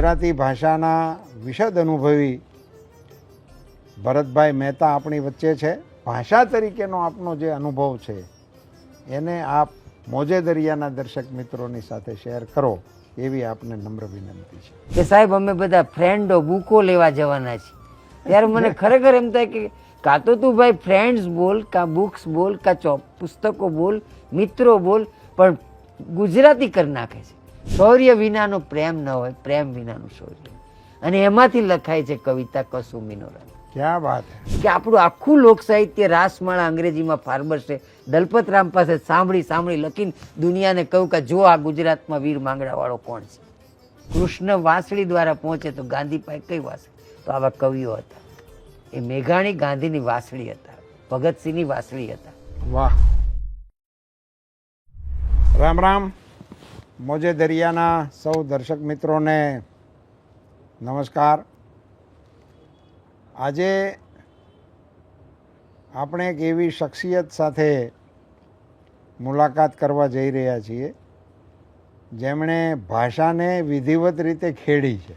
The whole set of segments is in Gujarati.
ગુજરાતી ભાષાના વિશદ અનુભવી ભરતભાઈ મહેતા આપણી વચ્ચે છે. ભાષા તરીકેનો આપનો જે અનુભવ છે એને આપ મોજે દરિયાના દર્શક મિત્રોની સાથે શેર કરો એવી આપને નમ્ર વિનંતી છે. કે સાહેબ અમે બધા ફ્રેન્ડો બુકો લેવા જવાના છીએ. ત્યારે મને ખરેખર એમ થાય કે કાં તો તું ભાઈ ફ્રેન્ડ્સ બોલ, કાં બુક્સ બોલ, કાં પુસ્તકો બોલ, મિત્રો બોલ, પણ ગુજરાતી કરી નાખે છે. શૌર્ય વિનાનો પ્રેમ ન હોય, પ્રેમ વિનાનું શૌર્ય. અને એમાંથી લખાય છે કવિતા કસુમીનો રંગ. ક્યાં વાત હે કે આપણું આખું લોક સાહિત્ય રાસમાળા અંગ્રેજીમાં ફાર્મર છે. દલપતરામ પાસે સાંભળી લખીને દુનિયાને કહ્યું કે જો આ ગુજરાતમાં વીર માંગડાવાળો કોણ છે. કૃષ્ણ વાંસળી દ્વારા પહોંચે તો ગાંધી પાસે કઈ વાંસળી? તો આવા કવિઓ હતા. એ મેઘાણી ગાંધીની વાંસળી હતા, ભગતસિંહની વાંસળી હતા. વાહ. રામ રામ. મોજે દરિયાના સૌ દર્શક મિત્રોને નમસ્કાર. આજે આપણે એક એવી શખ્સિયત સાથે મુલાકાત કરવા જઈ રહ્યા છીએ જેમણે ભાષાને વિધિવત રીતે ખેડી છે.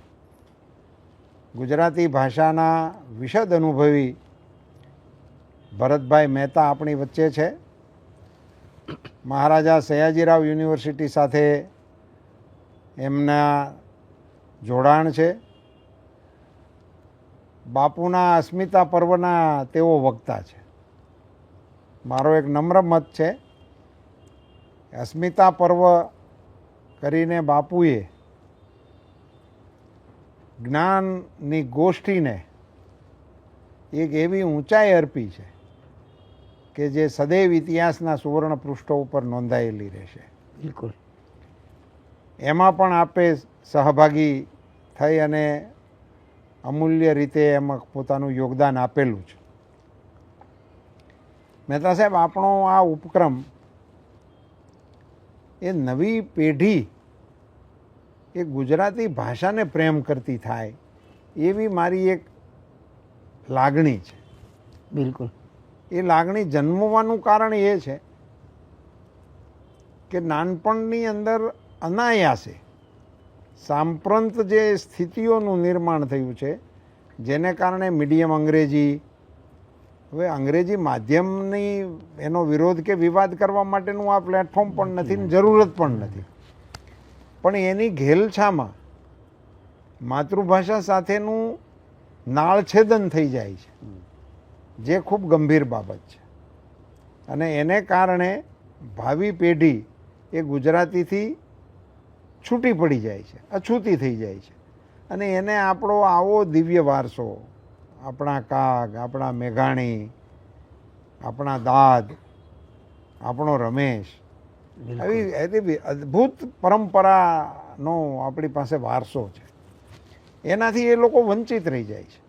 ગુજરાતી ભાષાના વિશદ અનુભવી ભરતભાઈ મહેતા આપણી વચ્ચે છે. મહારાજા સયાજીરાવ યુનિવર્સિટી સાથે એમના જોડાણ છે. બાપુના અસ્મિતા પર્વના તેઓ વક્તા છે. મારો એક નમ્ર મત છે, અસ્મિતા પર્વ કરીને બાપુએ જ્ઞાનની ગોષ્ઠીને એક એવી ઊંચાઈ અર્પી છે કે જે સદૈવ ઇતિહાસના સુવર્ણ પૃષ્ઠો ઉપર નોંધાયેલી રહેશે. બિલકુલ. એમાં પણ આપે સહભાગી થઈ અને અમૂલ્ય રીતે એમાં પોતાનું યોગદાન આપેલું છે. મહેતા સાહેબ, આપણો આ ઉપક્રમ એ નવી પેઢી એ ગુજરાતી ભાષાને પ્રેમ કરતી થાય એવી મારી એક લાગણી છે. બિલકુલ. એ લાગણી જન્મવાનું કારણ એ છે કે નાનપણની અંદર અનાયાસે સાંપ્રત જે સ્થિતિઓનું નિર્માણ થયું છે જેને કારણે મીડિયમ અંગ્રેજી, હવે અંગ્રેજી માધ્યમની એનો વિરોધ કે વિવાદ કરવા માટેનું આ પ્લેટફોર્મ પણ નથી ને જરૂરત પણ નથી, પણ એની ઘેલછામાં માતૃભાષા સાથેનું નાળછેદન થઈ જાય છે જે ખૂબ ગંભીર બાબત છે. અને એને કારણે ભાવિ પેઢી એ ગુજરાતીથી છૂટી પડી જાય છે, અછૂતી થઈ જાય છે. અને એને આપણો આવો દિવ્ય વારસો, આપણા કાગ, આપણા મેઘાણી, આપણા દાદ, આપણો રમેશ, આવી અદ્ભુત પરંપરાનો આપણી પાસે વારસો છે. એનાથી એ લોકો વંચિત રહી જાય છે.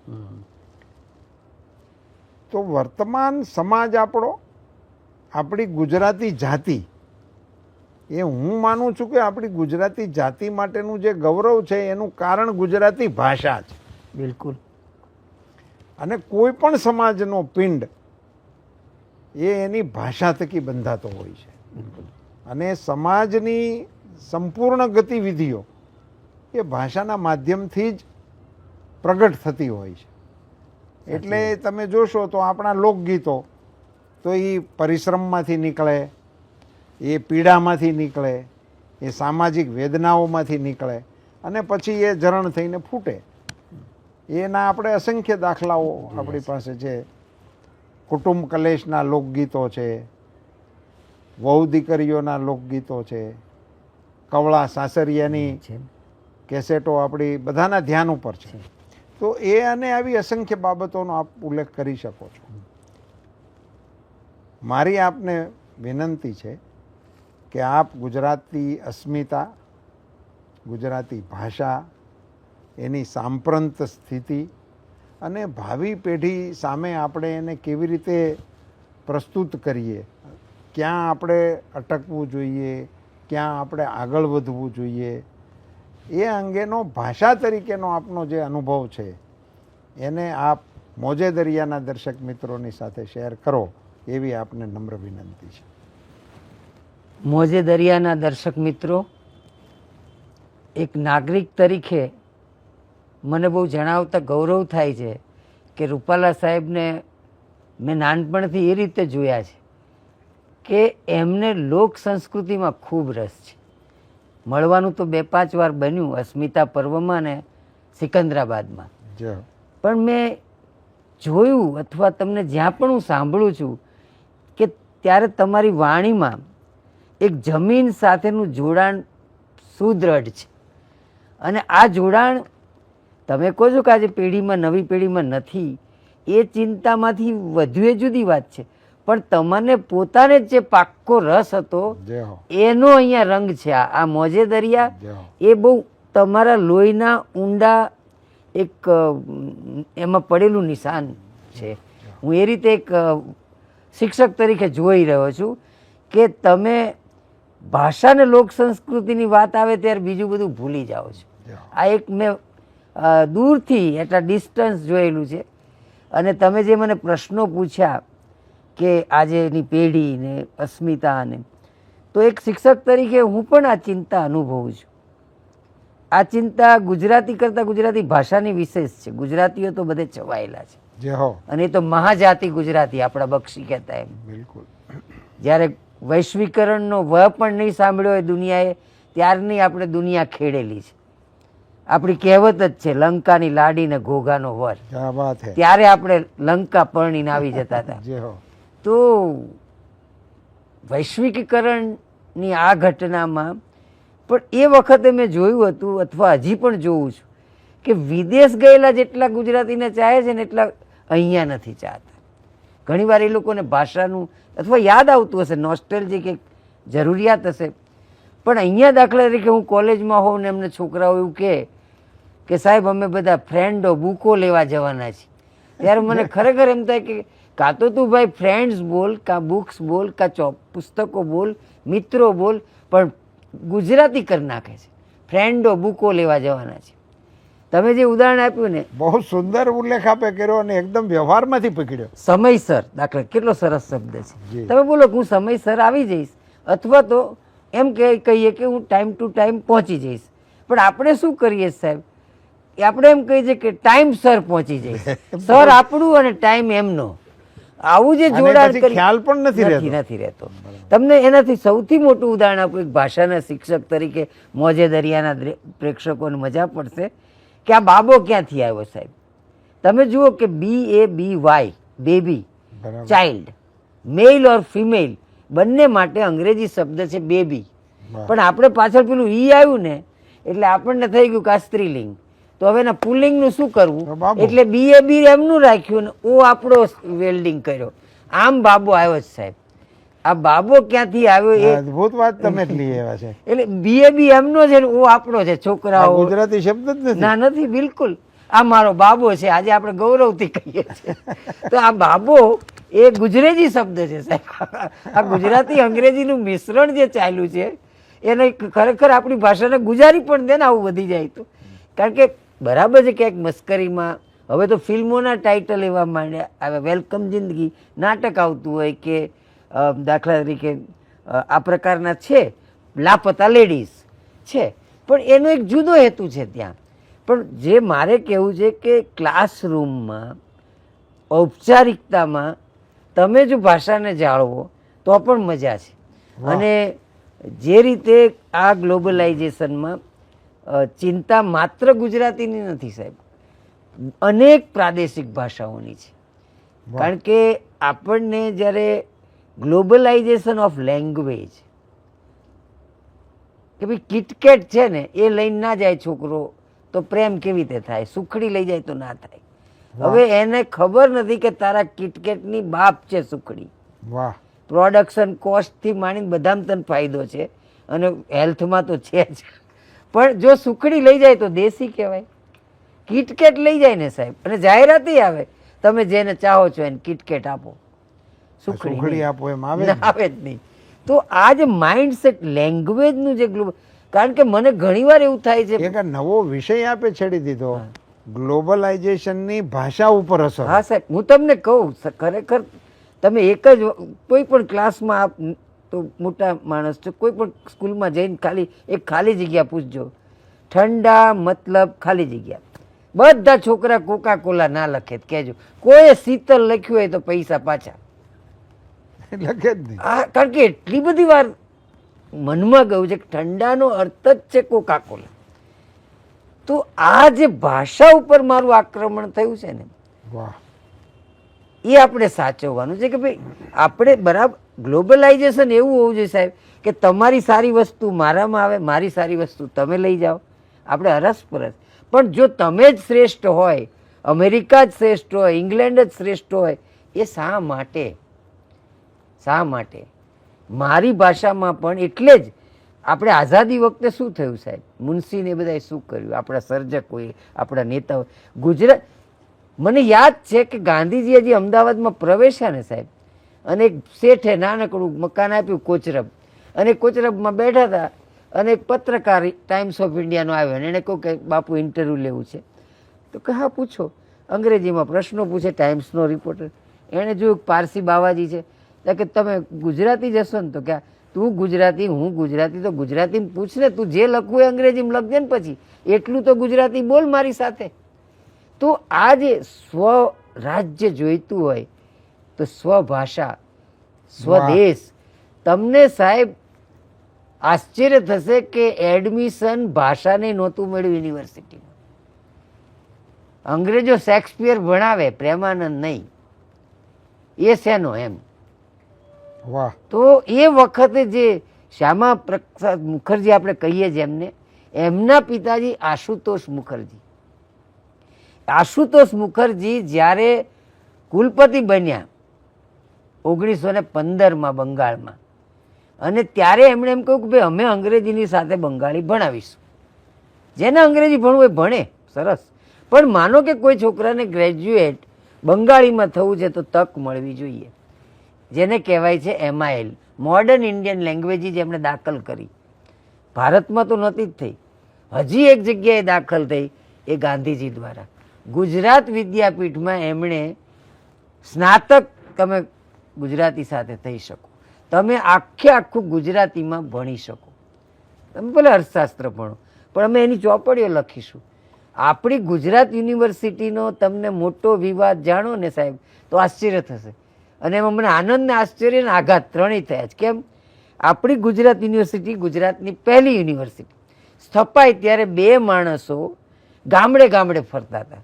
તો વર્તમાન સમાજ આપણો, આપણી ગુજરાતી જાતિ, એ હું માનું છું કે આપણી ગુજરાતી જાતિ માટેનું જે ગૌરવ છે એનું કારણ ગુજરાતી ભાષા છે. બિલકુલ. અને કોઈ પણ સમાજનો પિંડ એ એની ભાષા થકી બંધાતો હોય છે. અને સમાજની સંપૂર્ણ ગતિવિધિઓ એ ભાષાના માધ્યમથી જ પ્રગટ થતી હોય છે. એટલે તમે જોશો તો આપણા લોકગીતો તો એ પરિશ્રમમાંથી નીકળે, એ પીડામાંથી નીકળે, એ સામાજિક વેદનાઓમાંથી નીકળે અને પછી એ ઝરણ થઈને ફૂટે. એના આપણે અસંખ્ય દાખલાઓ આપણી પાસે છે. કુટુંબ કલેશના લોકગીતો છે, વહુ દીકરીઓના લોકગીતો છે, કવળા સાસરિયાની કેસેટો આપણી બધાના ધ્યાન ઉપર છે. તો એ અને આવી અસંખ્ય બાબતોનો આપ ઉલ્લેખ કરી શકો છો. મારી આપને વિનંતી છે કે આપ ગુજરાતી અસ્મિતા, ગુજરાતી ભાષા, એની સાંપ્રત સ્થિતિ અને ભાવિ પેઢી સામે આપણે એને કેવી રીતે પ્રસ્તુત કરીએ, ક્યાં આપણે અટકવું જોઈએ, ક્યાં આપણે આગળ વધવું જોઈએ, એ અંગેનો ભાષા તરીકેનો આપનો જે અનુભવ છે એને આપ મોજે દરિયાના દર્શક મિત્રોની સાથે શેર કરો એવી આપને નમ્ર વિનંતી છે. મોજે દરિયાના દર્શક મિત્રો, એક નાગરિક તરીકે મને બહુ જણાવતા ગૌરવ થાય છે કે રૂપાલા સાહેબને મેં નાનપણથી એ રીતે જોયા છે કે એમને લોક સંસ્કૃતિમાં ખૂબ રસ છે. મળવાનું તો 2-5 વાર બન્યું, અસ્મિતા પર્વમાં ને સિકંદરાબાદમાં. પણ મેં જોયું અથવા તમને જ્યાં પણ હું સાંભળું છું કે ત્યારે તમારી વાણીમાં એક જમીન સાથેનું જોડાણ સુદૃઢ છે. અને આ જોડાણ તમે કહો છો કે આજે પેઢીમાં, નવી પેઢીમાં નથી, એ ચિંતામાંથી વધુ એ જુદી વાત છે. પણ તમને પોતાને જે પાક્કો રસ હતો એનો અહીંયા રંગ છે. આ મોજે દરિયા એ બહુ તમારા લોહીના ઊંડા એક એમાં પડેલું નિશાન છે. હું એ રીતે એક શિક્ષક તરીકે જોઈ રહ્યો છું કે તમે ભાષા ને લોક સંસ્કૃતિની વાત આવે ત્યારે બીજું બધું ભૂલી જાઓ છો. આ એક મેં દૂરથી એટલા ડિસ્ટન્સ જોયેલું છે. અને તમે જે મને પ્રશ્નો પૂછ્યા કે આજેની પેઢી ને અસ્મિતા ને, તો એક શિક્ષક તરીકે હું પણ આ ચિંતા અનુભવું છું. આ ચિંતા ગુજરાતી કરતાં ગુજરાતી ભાષાની વિશેષ છે. ગુજરાતીઓ તો બધે છવાયેલા છે અને એ તો મહાજાતિ ગુજરાતી, આપણા બક્ષી કહેતા એમ. બિલકુલ. જ્યારે વૈશ્વિકરણનો વ પણ નહીં સાંભળ્યો હોય દુનિયાએ, ત્યારની આપણે દુનિયા ખેડેલી છે. આપણી કહેવત જ છે, લંકાની લાડી ને ઘોઘાનો વર. ત્યારે આપણે લંકા પરણીને આવી જતા હતા. તો વૈશ્વિકીકરણની આ ઘટનામાં પણ એ વખતે મેં જોયું હતું અથવા હજી પણ જોઉં છું કે વિદેશ ગયેલા જેટલા ગુજરાતીને ચાહે છે ને એટલા અહીંયા નથી ચાહતા. ઘણીવાર એ લોકોને ભાષાનું અથવા યાદ આવતું હશે, નોસ્ટેલ્જિક એક જરૂરિયાત હશે. પણ અહીંયા દાખલા તરીકે હું કોલેજમાં હોઉં ને એમને છોકરાઓ એવું કે સાહેબ અમે બધા ફ્રેન્ડો બુકો લેવા જવાના છીએ, ત્યારે મને ખરેખર એમ થાય કે કાં તો તું ભાઈ ફ્રેન્ડ્સ બોલ, કાં બુક્સ બોલ, કાં પુસ્તકો બોલ, મિત્રો બોલ, પણ ગુજરાતી કરી નાખે છે. ફ્રેન્ડો બુકો લેવા જવાના છે. તમે જે ઉદાહરણ આપ્યું ને, બહુ સુંદર ઉલ્લેખ આપે કર્યો અને એકદમ વ્યવહારમાંથી પકડ્યો. સમયસર, દાખલા કેટલો સરસ શબ્દ છે. તમે બોલો કે હું સમયસર આવી જઈશ, અથવા તો એમ કહીએ કે હું ટાઈમ ટુ ટાઈમ પહોંચી જઈશ. પણ આપણે શું કરીએ સાહેબ, આપણે એમ કહીએ છીએ કે ટાઈમસર પહોંચી જઈશ. સર આપણું અને ટાઈમ એમનો, આવું જે જોડાણ ખ્યાલ પણ નથી રહેતો. તમને એનાથી સૌથી મોટું ઉદાહરણ આપું, એક ભાષાના શિક્ષક તરીકે મોજે દરિયાના પ્રેક્ષકોને મજા પડશે કે આ બાબો ક્યાંથી આવ્યો સાહેબ. તમે જુઓ કે BABY, બેબી, ચાઇલ્ડ, મેલ ઓર ફિમેલ બંને માટે અંગ્રેજી શબ્દ છે બેબી. પણ આપણે પાછળ પેલું ઈ આવ્યું ને એટલે આપણને થઈ ગયું કે આ સ્ત્રીલિંગ. તો હવે એના પુલિંગનું શું કરવું, એટલે BAB એમનું રાખ્યું ને ઓ આપણો વેલ્ડિંગ કર્યો. આમ બાબો આવ્યો છે સાહેબ. આ બાબો ક્યાંથી આવ્યો એ અદ્ભુત વાત તમે લઈ આવ્યા છે. એટલે BAB એમનો છે ને ઓ આપણો છે. છોકરાઓ ગુજરાતી શબ્દ જ નથી. ના, નથી બિલકુલ. આ મારો બાબો છે, આજે આપણે ગૌરવથી કહીએ છીએ. તો આ બાબો એ ગુજરાતી શબ્દ છે સાહેબ. આ ગુજરાતી અંગ્રેજીનું મિશ્રણ જે ચાલ્યું છે એને ખરેખર આપણી ભાષાને ગુજારી પણ દે ને આવું વધી જાય તો. કારણ કે બરાબર છે ક્યાંક મસ્કરીમાં હવે તો ફિલ્મોના ટાઇટલ એવા માંડ્યા, હવે વેલકમ જિંદગી નાટક આવતું હોય કે દાખલા તરીકે આ પ્રકારના છે, લાપતા લેડીઝ છે, પણ એનો એક જુદો હેતુ છે ત્યાં. પણ જે મારે કહેવું છે કે ક્લાસરૂમમાં ઔપચારિકતામાં તમે જો ભાષાને જાળવો તો પણ મજા છે. અને જે રીતે આ ગ્લોબલાઇઝેશનમાં ચિંતા માત્ર ગુજરાતીની નથી સાહેબ, અનેક પ્રાદેશિક ભાષાઓની છે. કારણ કે આપણને જ્યારે ગ્લોબલાઇઝેશન ઓફ લેંગ્વેજ કે ભાઈ કિટકેટ છે ને એ લઈને ના જાય છોકરો તો પ્રેમ કેવી રીતે થાય, સુખડી લઈ જાય તો ના થાય. હવે એને ખબર નથી કે તારા કિટકેટની બાપ છે સુખડી. પ્રોડક્શન કોસ્ટથી માંડીને બધામાં તને ફાયદો છે અને હેલ્થમાં તો છે જ. પણ જો સુખડી લઈ જાય તો દેશી કહેવાય. કિટકેટ લઈ જાય ને સાહેબ અને જાહેરાતી આવે તમે જેને ચાહો છો એને કિટકેટ આપો, સુખડી આપો, એમ આવે જ નહીં. તો આ જે માઇન્ડસેટ લેંગ્વેજનું જે કારણ કે મને ઘણીવાર એવું થાય છે એક નવો વિષય આપે છેડી દીધો, ગ્લોબલાઇઝેશનની ભાષા ઉપર અસર. હા સાહેબ, હું તમને કહું ખરેખર તમે એક જ કોઈ પણ ક્લાસમાં તો મોટા માણસ છો, કોઈ પણ સ્કૂલમાં જઈને ખાલી એક ખાલી જગ્યા પૂછજો, ઠંડા મતલબ ખાલી જગ્યા, બધા છોકરા કોકા કોલા ના લખે તો કહેજો, કોઈ શીતલ લખ્યું હોય તો પૈસા પાછા. લખે જ નહીં. કારણ કે એટલી બધી વાર મનમાં ગયું છે કે ઠંડાનો અર્થ જ છે કોકા કોલા. તો આ જે ભાષા ઉપર મારું આક્રમણ થયું છે ને, વાહ, એ આપણે સાચવવાનું છે કે ભાઈ આપણે બરાબર ગ્લોબલાઇઝેશન એવું હોવું જોઈએ સાહેબ કે તમારી સારી વસ્તુ મારામાં આવે, મારી સારી વસ્તુ તમે લઈ જાઓ, આપણે અરસપરસ. પણ જો તમે જ શ્રેષ્ઠ હોય, અમેરિકા જ શ્રેષ્ઠ હોય, ઇંગ્લેન્ડ જ શ્રેષ્ઠ હોય, એ શા માટે? શા માટે? મારી ભાષામાં પણ એટલે જ આપણે આઝાદી વખતે શું થયું સાહેબ, મુનશીને બધાએ શું કર્યું, આપણા સર્જકોએ, આપણા નેતાઓ. ગુજરાત, મને યાદ છે કે ગાંધીજી હજી અમદાવાદમાં પ્રવેશ્યા ને સાહેબ, અને એક શેઠે નાનકડું મકાન આપ્યું કોચરબ, અને કોચરબમાં બેઠા હતા, અને એક પત્રકાર ટાઈમ્સ ઓફ ઇન્ડિયાનો આવ્યો, અને એણે કહ્યું કે બાપુ ઇન્ટરવ્યૂ લેવું છે. તો કે હા પૂછો. અંગ્રેજીમાં પ્રશ્નો પૂછે ટાઈમ્સનો રિપોર્ટર. એણે જોયું પારસી બાવાજી છે, તો કે તમે ગુજરાતી જશો ને? તો કે તું ગુજરાતી, હું ગુજરાતી, તો ગુજરાતીમાં પૂછ ને, તું જે લખવું એ અંગ્રેજીમાં લખજે ને, પછી એટલું તો ગુજરાતી બોલ મારી સાથે. તો આ જે સ્વરાજ્ય જોઈતું હોય તો સ્વભાષા, સ્વદેશ. તમને સાહેબ આશ્ચર્ય થશે કે એડમિશન ભાષાને નહોતું મળ્યું યુનિવર્સિટીમાં. અંગ્રેજો શેક્સપિયર ભણાવે, પ્રેમાનંદ નહીં. એ શેનો એમ? વાહ. તો એ વખતે જે શ્યામા પ્રસાદ મુખર્જી આપણે કહીએ છીએ એમને, એમના પિતાજી આશુતોષ મુખર્જી. આશુતોષ મુખર્જી જ્યારે કુલપતિ બન્યા 1915માં બંગાળમાં, અને ત્યારે એમણે એમ કહ્યું કે ભાઈ અમે અંગ્રેજીની સાથે બંગાળી ભણાવીશું. જેને અંગ્રેજી ભણવું એ ભણે, સરસ, પણ માનો કે કોઈ છોકરાને ગ્રેજ્યુએટ બંગાળીમાં થવું છે તો તક મળવી જોઈએ. જેને કહેવાય છે MIL, મોડર્ન ઇન્ડિયન લેંગ્વેજીસ એમણે દાખલ કરી. ભારતમાં તો નહોતી જ થઈ, હજી એક જગ્યાએ દાખલ થઈ, એ ગાંધીજી દ્વારા. ગુજરાત વિદ્યાપીઠમાં એમણે સ્નાતક તમે ગુજરાતી સાથે થઈ શકો, તમે આખું ગુજરાતીમાં ભણી શકો. તમે ભલે અર્થશાસ્ત્ર ભણો, પણ અમે એની ચોપડીઓ લખીશું. આપણી ગુજરાત યુનિવર્સિટીનો તમને મોટો વિવાદ જાણો ને સાહેબ તો આશ્ચર્ય થશે. અને એમાં મને આનંદ ને આશ્ચર્ય ને આઘાત ત્રણેય થયા છે. કેમ? આપણી ગુજરાત યુનિવર્સિટી ગુજરાતની પહેલી યુનિવર્સિટી સ્થપાઈ ત્યારે 2 માણસો ગામડે ગામડે ફરતા હતા,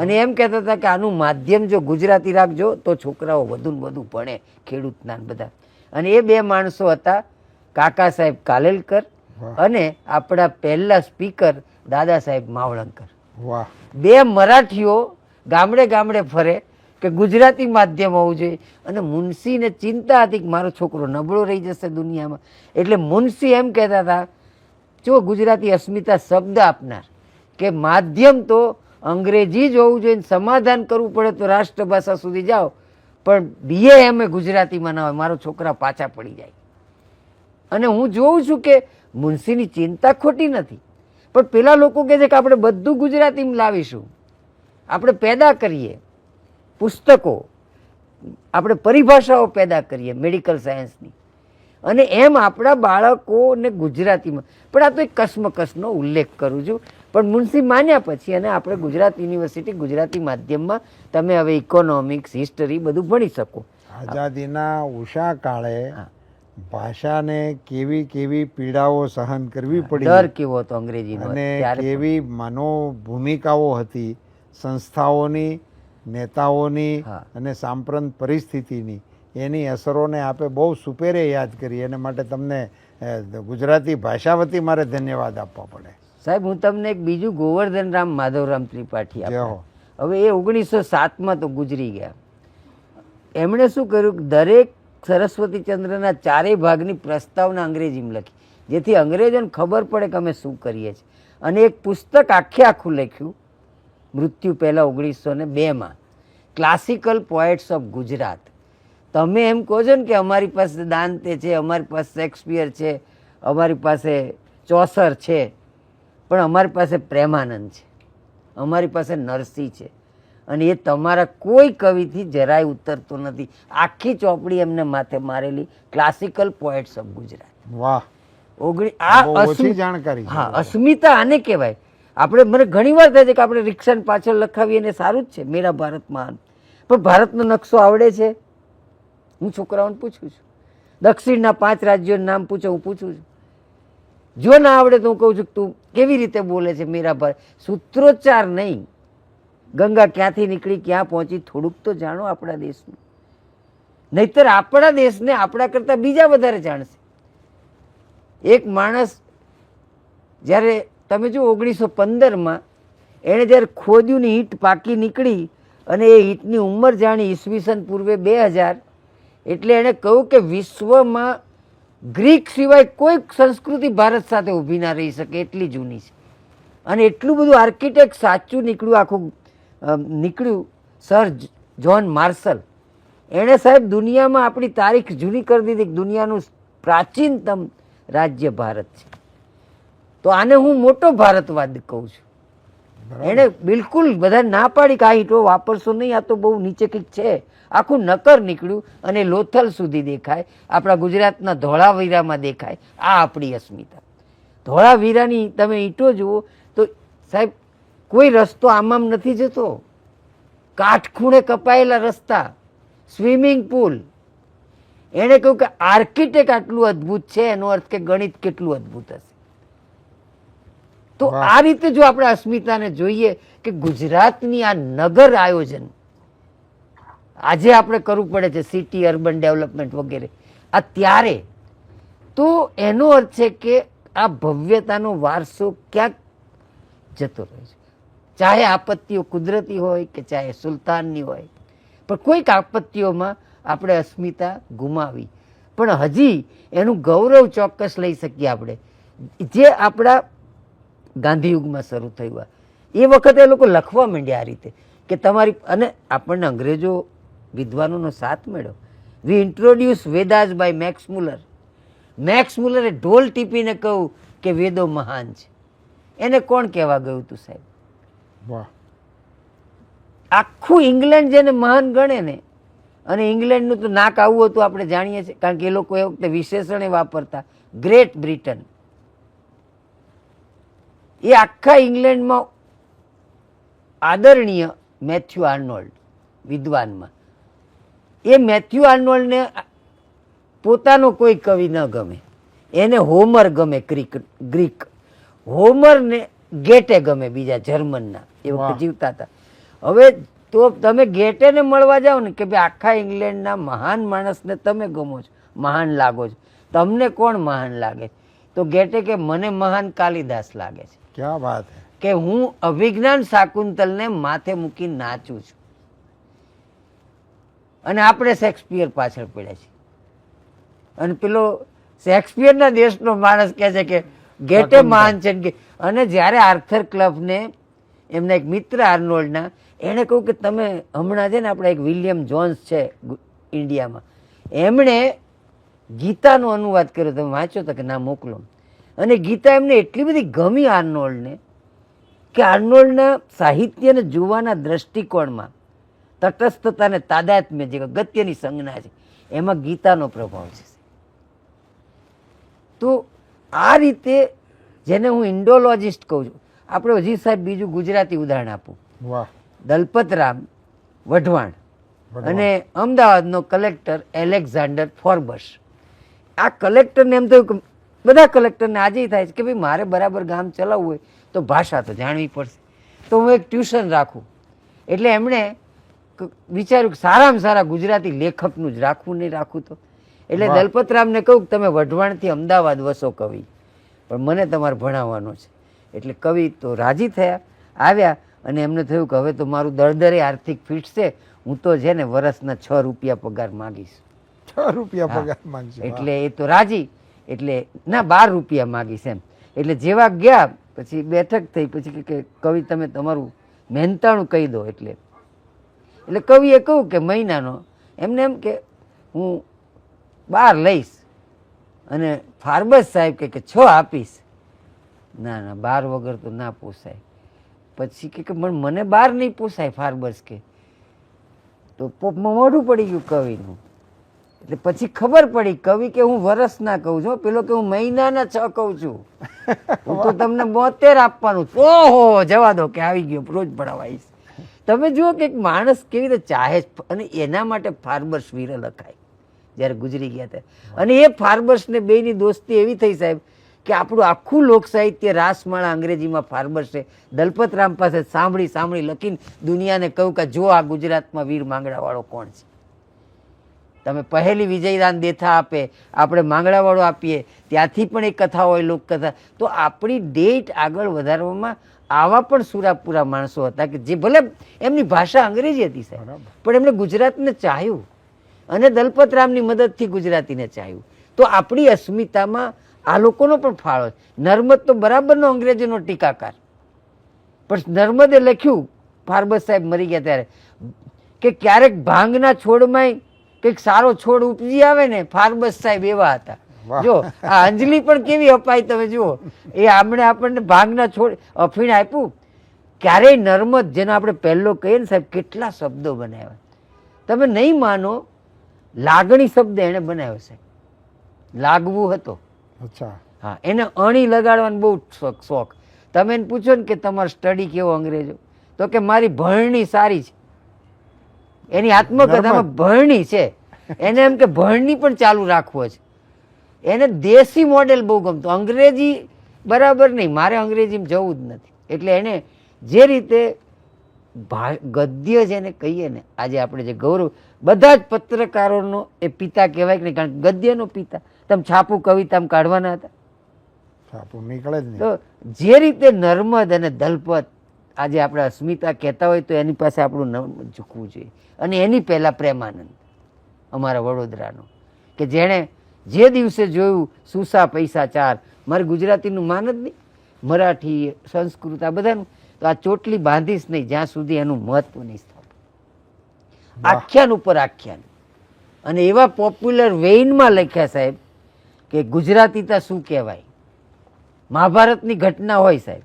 અને એમ કહેતા હતા કે આનું માધ્યમ જો ગુજરાતી રાખજો તો છોકરાઓ વધુ ને વધુ ભણે, ખેડૂતના બધા. અને એ 2 માણસો હતા કાકા સાહેબ કાલેલકર અને આપણા પહેલા સ્પીકર દાદા સાહેબ માવળંકર. વાહ. 2 મરાઠીઓ ગામડે ગામડે ફરે કે ગુજરાતી માધ્યમ હોવું જોઈએ. અને મુનશીને ચિંતા હતી કે મારો છોકરો નબળો રહી જશે દુનિયામાં, એટલે મુનશી એમ કહેતા હતા, જો ગુજરાતી અસ્મિતા શબ્દ આપનાર, કે માધ્યમ તો અંગ્રેજી જ હોવું જોઈએ, સમાધાન કરવું પડે તો રાષ્ટ્રભાષા સુધી જાઓ, પણ BA MA ગુજરાતીમાં ના હોય, મારો છોકરા પાછા પડી જાય. અને હું જોઉં છું કે મુનશીની ચિંતા ખોટી નથી, પણ પેલા લોકો કહે છે કે આપણે બધું ગુજરાતીમાં લાવીશું, આપણે પેદા કરીએ પુસ્તકો, આપણે પરિભાષાઓ પેદા કરીએ મેડિકલ સાયન્સની, અને એમ આપણા બાળકોને ગુજરાતીમાં. પણ આ તો એક કસમકસનો ઉલ્લેખ કરું છું. પણ મુનશી માન્યા પછી, અને આપણે ગુજરાત યુનિવર્સિટી ગુજરાતી માધ્યમમાં તમે હવે ઇકોનોમિક્સ, હિસ્ટરી બધું ભણી શકો. આઝાદીના ઉષા કાળે ભાષાને કેવી કેવી પીડાઓ સહન કરવી પડી, ડર કેવો હતો અંગ્રેજીનો, અને કેવી મનોભૂમિકાઓ હતી સંસ્થાઓની, નેતાઓની અને સાંપ્રત પરિસ્થિતિની, એની અસરોને આપે બહુ સુપેરે યાદ કરી. એને માટે તમને ગુજરાતી ભાષા વતી મારે ધન્યવાદ આપવા પડે. સાહેબ હું તમને એક બીજું ગોવર્ધન રામ માધવરામ ત્રિપાઠી આપું. હવે એ 1907માં તો ગુજરી ગયા. એમણે શું કર્યું કે દરેક સરસ્વતીચંદ્રના 4 ભાગની પ્રસ્તાવના અંગ્રેજીમાં લખી, જેથી અંગ્રેજોને ખબર પડે કે અમે શું કરીએ છીએ. અને એક પુસ્તક આખું લખ્યું મૃત્યુ પહેલાં 1902માં, ક્લાસિકલ પોએટ્સ ઓફ ગુજરાત. તમે એમ કહો છો ને કે અમારી પાસે દાંતે છે, અમારી પાસે શેક્સપિયર છે, અમારી પાસે ચોસર છે, પણ અમારી પાસે પ્રેમાનંદ છે, અમારી પાસે નરસિંહ છે, અને એ તમારા કોઈ કવિથી જરાય ઉતરતો નથી. આખી ચોપડી એમને માથે મારેલી, ક્લાસિકલ પોએટ્સ ઓફ ગુજરાત. વાહ. આ ઓછી જાણકારી. હા, અસ્મિતા આને કહેવાય. આપણે મને ઘણી વાર થાય છે કે આપણે રિક્ષાની પાછળ લખાવીએ ને સારું જ છે મેરા ભારત મહાન, પણ ભારતનો નકશો આવડે છે? હું છોકરાઓને પૂછું છું. દક્ષિણના 5 રાજ્યોના નામ પૂછો, હું પૂછું છું. જો ના આવડે તો હું કહું છું કે તું કેવી રીતે બોલે છે મેરા ભારત? સૂત્રોચ્ચાર નહીં, ગંગા ક્યાંથી નીકળી ક્યાં પહોંચી થોડુંક તો જાણો આપણા દેશનું. નહીતર આપણા દેશને આપણા કરતાં બીજા વધારે જાણશે. એક માણસ જ્યારે તમે જો 1915માં એણે જ્યારે ખોદ્યું ને ઈંટ પાકી નીકળી અને એ ઈંટની ઉંમર જાણી ઈસવીસન પૂર્વે 2000, એટલે એણે કહ્યું કે વિશ્વમાં ગ્રીક સિવાય કોઈ સંસ્કૃતિ ભારત સાથે ઊભી ના રહી શકે એટલી જૂની છે. અને એટલું બધું આર્કિટેક્ટ સાચું નીકળ્યું, આખું નીકળ્યું સર જ્હોન માર્શલ. એણે સાહેબ દુનિયામાં આપણી તારીખ જૂની કરી દીધી કે દુનિયાનું પ્રાચીનતમ રાજ્ય ભારત છે. તો આને હું મોટો ભારતવાદ કહું છું. એણે બિલકુલ બધા ના પાડી કે આ ઈંટો વાપરશો નહીં, આ તો બહુ નીચે કંઈક છે. આખું નકર નીકળ્યું અને લોથલ સુધી દેખાય, આપણા ગુજરાતના ધોળાવીરામાં દેખાય. આ આપણી અસ્મિતા. ધોળાવીરાની તમે ઈંટો જુઓ તો સાહેબ કોઈ રસ્તો આમ નથી જતો, કાટખૂણે કપાયેલા રસ્તા, સ્વિમિંગ પુલ. એણે કહ્યું કે આર્કિટેક્ટ આટલું અદ્ભુત છે, એનો અર્થ કે ગણિત કેટલું અદ્ભુત હશે. તો આ રીતે જો આપણે અસ્મિતાને જોઈએ કે ગુજરાતની આ નગર આયોજન આજે આપણે કરવું પડે છે, સિટી અર્બન ડેવલપમેન્ટ વગેરે, આ ત્યારે તો એનો અર્થ છે કે આ ભવ્યતાનો વારસો ક્યાંક જતો રહે છે. ચાહે આપત્તિઓ કુદરતી હોય કે ચાહે સુલતાનની હોય, પણ કોઈક આપત્તિઓમાં આપણે અસ્મિતા ગુમાવી, પણ હજી એનું ગૌરવ ચોક્કસ લઈ શકીએ આપણે. જે આપણા ગાંધીયુગમાં શરૂ થયું, એ વખતે એ લોકો લખવા માંડ્યા આ રીતે કે તમારી, અને આપણને અંગ્રેજો વિદ્વાનોનો સાથ મળ્યો. We introduce Vedas by Max Muller. Max મુલરે ઢોલ ટીપીને કહ્યું કે વેદો મહાન છે. એને કોણ કહેવા ગયું હતું સાહેબ? આખું ઇંગ્લેન્ડ જેને મહાન ગણે ને, અને ઇંગ્લેન્ડનું તો નાક આવું હતું આપણે જાણીએ છીએ, કારણ કે એ લોકો એ વખતે વિશેષણે વાપરતા ગ્રેટ બ્રિટન. એ આખા ઇંગ્લેન્ડમાં આદરણીય મેથ્યુ આર્નોલ્ડ વિદ્વાનમાં, એ મેથ્યુ આર્નોલ્ડને પોતાનો કોઈ કવિ ન ગમે, એને હોમર ગમે ગ્રીક, હોમરને ગેટે ગમે બીજા જર્મનના, એ વખતે જીવતા હતા. હવે તો તમે ગેટેને મળવા જાઓ ને કે ભાઈ આખા ઇંગ્લેન્ડના મહાન માણસને તમે ગમો છો, મહાન લાગો છો, તમને કોણ મહાન લાગે? તો ગેટે કે મને મહાન કાલિદાસ લાગે છે. ક્યાં વાત હે કે હું અભિજ્ઞાન શાકુંતલને માથે મૂકી નાચું છું. અને આપણે શેક્સપિયર પાછળ પડ્યા છીએ. અને પેલો શેક્સપિયરના દેશનો માણસ કહે છે કે ગેટે મહાન છે. અને જ્યારે આર્થર ક્લબને એમના એક મિત્ર આર્નોલ્ડના, એણે કહ્યું કે તમે હમણાં છે ને આપણા એક વિલિયમ જોન્સ છે ઇન્ડિયામાં, એમણે ગીતાનો અનુવાદ કર્યો, તમે વાંચો તો કે ના મોકલો. અને ગીતા એમને એટલી બધી ગમી આર્નોલ્ડને કે આર્નોલ્ડના સાહિત્યને જોવાના દ્રષ્ટિકોણમાં તટસ્થતા અને તાદાત્મ્ય જે ગત્યની સંજ્ઞા છે, એમાં ગીતાનો પ્રભાવ છે. તો આ રીતે જેને હું ઇન્ડોલોજિસ્ટ કહું છું, આપણે હજી સાહેબ બીજું ગુજરાતી ઉદાહરણ આપું. દલપતરામ વઢવાણ અને અમદાવાદનો કલેક્ટર એલેક્ઝાન્ડર ફોર્બસ. આ કલેક્ટરને એમ થયું કે બધા કલેક્ટરને આજે થાય છે કે ભાઈ મારે બરાબર ગામ ચલાવવું હોય તો ભાષા તો જાણવી પડશે, તો હું એક ટ્યુશન રાખું. એટલે એમણે વિચાર્યું કે સારામાં સારા ગુજરાતી લેખકનું જ રાખવું, નહીં રાખવું તો. એટલે દલપતરામને કહ્યું કે તમે વઢવાણથી અમદાવાદ વસો કવિ, પણ મને તમારે ભણાવવાનો છે. એટલે કવિ તો રાજી થયા, આવ્યા, અને એમને થયું કે હવે તો મારું દરદરે આર્થિક ફીટ છે, હું તો છે ને વર્ષના 6 રૂપિયા પગાર માગીશ. 6 રૂપિયા પગાર માંગશે. એટલે એ તો રાજી, એટલે ના 12 રૂપિયા માગીશ એમ. એટલે જેવા ગયા પછી બેઠક થઈ, પછી કે કવિ તમે તમારું મહેનતાણું કહી દો. એટલે કવિએ કહ્યું કે મહિનાનો, એમને એમ કે હું 12 લઈશ. અને ફાર્બસ સાહેબ કે 6 આપીશ. ના ના 12 વગર તો ના પોસાય. પછી કે મને 12 નહીં પોસાય ફાર્બસ કે. તો મોઢું પડી ગયું કવિનું. એટલે પછી ખબર પડી કવિ કે હું વરસ ના કહું છું, પેલો કે હું મહિનાના 6 કહું છું, હું તો તમને 72 આપવાનું. ઓહો જવા દો કે આવી ગયો, રોજ ભણાવાઈશ. તમે જુઓ કે એક માણસ કેવી રીતે ચાહે છે, અને એના માટે ફાર્બર્સ વીર લખાય જ્યારે ગુજરી ગયા હતા. અને એ ફાર્બર્સને બેની દોસ્તી એવી થઈ સાહેબ કે આપણું આખું લોક સાહિત્ય રાસમાળા અંગ્રેજીમાં ફાર્બર્સે દલપતરામ પાસે સાંભળી સાંભળી લખીને દુનિયાને કહ્યું કે જો આ ગુજરાતમાં વીર માંગડાવાળો કોણ છે. તમે પહેલી વિજયદાન દેથા આપે, આપણે માંગડાવાળો આપીએ, ત્યાંથી પણ એક કથા હોય લોકકથા. તો આપણી ડેટ આગળ વધારવામાં આવા પણ સુરાપુરા માણસો હતા કે જે ભલે એમની ભાષા અંગ્રેજી હતી સાહેબ, પણ એમણે ગુજરાતને ચાહ્યું અને દલપતરામની મદદથી ગુજરાતીને ચાહ્યું. તો આપણી અસ્મિતામાં આ લોકોનો પણ ફાળો છે. નર્મદ તો બરાબરનો અંગ્રેજીનો ટીકાકાર, પણ નર્મદે લખ્યું ફાર્બસ સાહેબ મરી ગયા ત્યારે કે ક્યારેક ભાંગના છોડમાં કંઈક સારો છોડ ઉપજી આવે ને, ફાર્બસ સાહેબ એવા હતા. જો આ અંજલિ પણ કેવી અપાય તમે જુઓ, એ આપણને ભાંગના છોડ અફીણ આપ્યું. ક્યારેય નર્મદ જેનો આપણે પહેલો કહીએ ને સાહેબ, કેટલા શબ્દો બનાવ્યા તમે નહીં માનો. લાગણી શબ્દ એને બનાવ્યો સાહેબ, લાગવું હતો. અચ્છા. હા, એને અણી લગાડવાનો બહુ શોખ. તમે એને પૂછો ને કે તમારો સ્ટડી કેવો અંગ્રેજો, તો કે મારી ભરણી સારી છે. એની આત્મકથામાં ભરણી છે, એને એમ કે ભરણી પણ ચાલુ રાખવો છે. એને દેશી મોડેલ બહુ ગમતું, અંગ્રેજી બરાબર નહીં, મારે અંગ્રેજીમાં જવું જ નથી. એટલે એને જે રીતે ગદ્ય જેને કહીએ ને, આજે આપણે જે ગૌરવ, બધા જ પત્રકારોનો એ પિતા કહેવાય કે નહીં, કારણ કે ગદ્યનો પિતા. તમે છાપું કવિતામાં કાઢવાના હતા, છાપું નીકળે જ નહીં. તો જે રીતે નર્મદ અને દલપત આજે આપણે અસ્મિતા કહેતા હોય તો એની પાસે આપણું નામ ઝૂકવું જોઈએ. અને એની પહેલાં પ્રેમાનંદ અમારા વડોદરાનો, કે જેણે જે દિવસે જોયું સુસા પૈસા ચાર, મારે ગુજરાતીનું માન જ નહીં, મરાઠી સંસ્કૃત આ બધાનું, તો આ ચોટલી બાંધીશ નહીં જ્યાં સુધી એનું મહત્વ નહીં સ્થાપે. આખ્યાન ઉપર આખ્યાન, અને એવા પોપ્યુલર વેઇનમાં લખ્યા સાહેબ કે ગુજરાતીતા શું કહેવાય. મહાભારતની ઘટના હોય સાહેબ,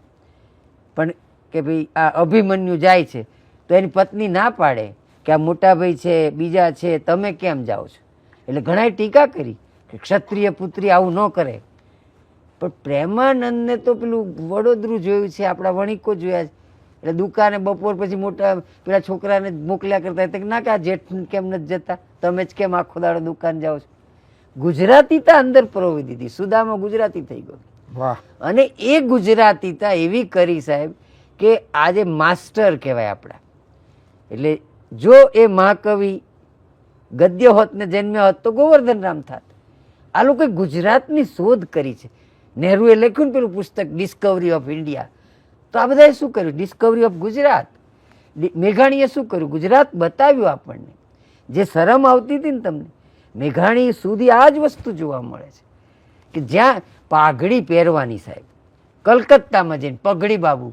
પણ કે ભાઈ આ અભિમન્યુ જાય છે તો એની પત્ની ના પાડે કે આ મોટા ભાઈ છે, બીજા છે, તમે કેમ જાઓ છો. એટલે ઘણાએ ટીકા કરી કે ક્ષત્રિય પુત્રી આવું ન કરે. પણ પ્રેમાનંદને તો પેલું વડોદરું જોયું છે, આપણા વણિકો જોયા છે. એટલે દુકાને બપોર પછી મોટા પેલા છોકરાને મોકલ્યા કરતા હતા કે ના કે આ જેઠ કેમ નથી જતા, તમે જ કેમ આખો દાડો દુકાન જાઓ છો. ગુજરાતીતા અંદર પરોવી દીધી, સુદામાં ગુજરાતી થઈ ગયો. વાહ. અને એ ગુજરાતીતા એવી કરી સાહેબ કે આજે માસ્ટર કહેવાય આપણા. એટલે જો એ મહાકવિ ગદ્ય હોત ને જન્મ્યા હોત તો ગોવર્ધન રામ થાત. આ લોકોએ ગુજરાતની શોધ કરી છે. નહેરુએ લખ્યું ને પેલું પુસ્તક ડિસ્કવરી ઓફ ઇન્ડિયા, તો આ બધાએ શું કર્યું? Discovery of Gujarat. મેઘાણીએ શું કર્યું? ગુજરાત બતાવ્યું આપણને. જે શરમ આવતી હતી ને તમને, મેઘાણી સુધી આ જ વસ્તુ જોવા મળે છે કે જ્યાં પાઘડી પહેરવાની સાહેબ, કલકત્તામાં જઈને પગડી બાબુ,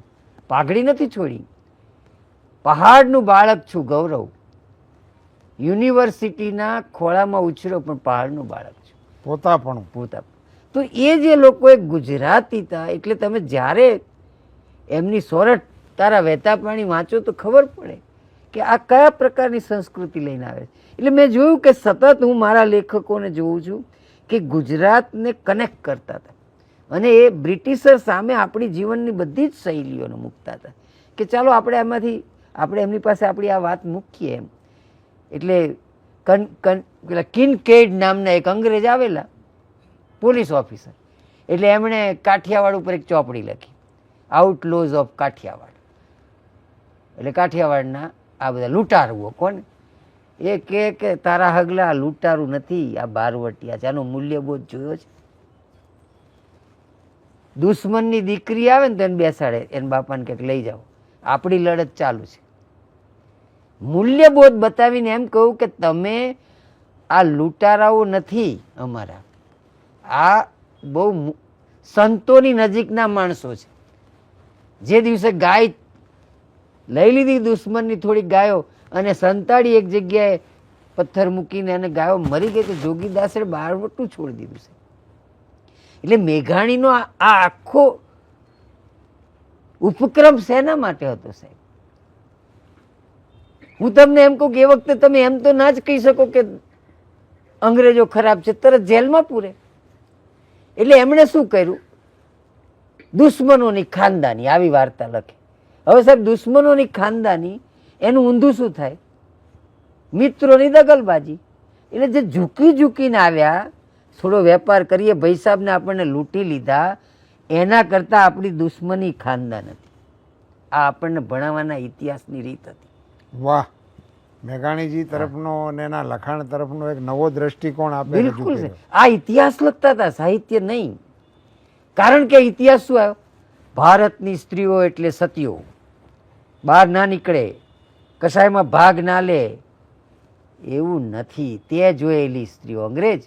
પાઘડી નથી છોડી. પહાડનું બાળક છું ગૌરવ, યુનિવર્સિટીના ખોળામાં ઉછર્યો પણ પહાડનું બાળક છું. પોતા. તો એ જે લોકોએ ગુજરાતીતા, એટલે તમે જ્યારે એમની સોરઠ તારા વહેતા પાણી વાંચો તો ખબર પડે કે આ કયા પ્રકારની સંસ્કૃતિ લઈને આવે છે. એટલે મેં જોયું કે સતત હું મારા લેખકોને જોઉં છું કે ગુજરાતને કનેક્ટ કરતા હતા, અને એ બ્રિટિશર સામે આપણી જીવનની બધી જ શૈલીઓને મૂકતા હતા કે ચાલો આપણે આમાંથી આપણે એમની પાસે આપણી આ વાત મૂકીએ એમ. એટલે પેલા કિનકેડ નામના એક અંગ્રેજ આવેલા પોલીસ ઓફિસર, એટલે એમણે કાઠિયાવાડ ઉપર એક ચોપડી લખી, આઉટલોઝ ઓફ કાઠિયાવાડ. એટલે કાઠિયાવાડના આ બધા લૂંટારુઓ કોને, એ કે તારા હગલા લૂંટારું નથી, આ બારવટિયા છે, આનો મૂલ્યબોધ જોયો છે. દુશ્મનની દીકરી આવે ને તો એને બેસાડે, એને બાપાને કંઈક લઈ જાઓ, આપણી લડત ચાલુ છે. મૂલ્યબોધ બતાવીને એમ કહું કે તમે આ લૂંટારાઓ નથી અમારા, આ બહુ સંતોની નજીકના માણસો છે. જે દિવસે ગાય લઈ લીધી દુશ્મનની થોડીક ગાયો અને સંતાડી એક જગ્યાએ પથ્થર મૂકીને અને ગાયો મરી ગઈ તો જોગીદાસે બારવટું છોડી દીધું છે. એટલે મેઘાણીનો આ આખો ઉપક્રમ શેના માટે હતો સાહેબ? હું તમને એમ કહું કે એ વખતે તમે એમ તો ના જ કહી શકો કે અંગ્રેજો ખરાબ છે તરત જેલમાં પૂરે. એટલે એમણે શું કર્યું, દુશ્મનોની ખાનદાની આવી વાર્તા લખે. હવે સાહેબ દુશ્મનોની ખાનદાની એનું ઊંધું શું થાય, મિત્રોની દગલબાજી. એટલે જે ઝૂકી ઝૂકીને આવ્યા, થોડો વેપાર કરીએ, ભાઈ સાહેબને આપણને લૂંટી લીધા, એના કરતાં આપણી દુશ્મની ખાનદાન હતી. આ આપણને ભણાવવાના ઇતિહાસની રીત હતી. વાહ, મેઘાણીજી તરફનો અને એના લખાણ તરફનો એક નવો દ્રષ્ટિકોણ આપે. બિલકુલ છે. આ ઇતિહાસ લખતા હતા, સાહિત્ય નહીં. કારણ કે ઇતિહાસ શું આવ્યો, ભારતની સ્ત્રીઓ એટલે સતીઓ, બહાર ના નીકળે, કશાયમાં ભાગ ના લે, એવું નથી. તે જોયેલી સ્ત્રીઓ અંગ્રેજ.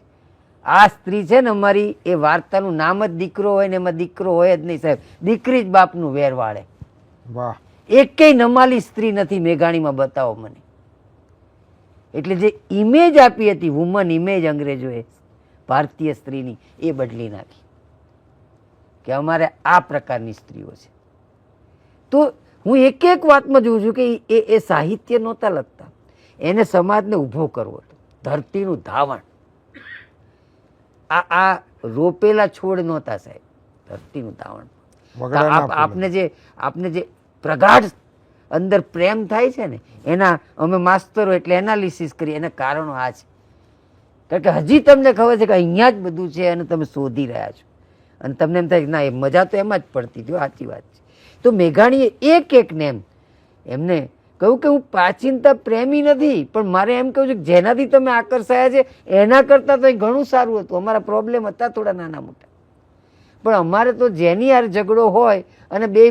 આ સ્ત્રી છે ને અમારી, એ વાર્તાનું નામ જ દીકરો હોય ને એમાં દીકરો હોય જ નહીં સાહેબ, દીકરી જ બાપનું વેર વાળે. વાહ, એકેય નમાલી સ્ત્રી નથી મેઘાણીમાં, બતાવો મને. એટલે જે ઇમેજ આપી હતી, વુમન ઇમેજ અંગ્રેજોએ ભારતીય સ્ત્રીની, એ બદલી નાખી કે અમારે આ પ્રકારની સ્ત્રીઓ છે. તો હું એક એક વાતમાં જોઉં છું કે એ સાહિત્ય નહોતા લખતા, એને સમાજને ઊભો કરવો હતો. ધરતીનું ધાવણ, આ રોપેલા છોડ નહોતા સાહેબ, ધરતીનું ધાવણ. આપને જે પ્રગાઢ અંદર પ્રેમ થાય છે ને, એના અમે માસ્તરો એટલે એનાલિસિસ કરી, એના કારણો આ છે. કારણ કે હજી તમને ખબર છે કે અહીંયા જ બધું છે અને તમે શોધી રહ્યા છો, અને તમને એમ થાય કે ના, એ મજા તો એમાં જ પડતી હતી. સાચી વાત છે. તો મેઘાણીએ એક એક ને એમને કહ્યું કે હું પ્રાચીનતા પ્રેમી નથી, પણ મારે એમ કહ્યું છે કે જેનાથી તમે આકર્ષાયા છે એના કરતાં તો ઘણું સારું હતું. અમારા પ્રોબ્લેમ હતા થોડા નાના મોટા, પણ અમારે તો જેની યાર ઝઘડો હોય અને બે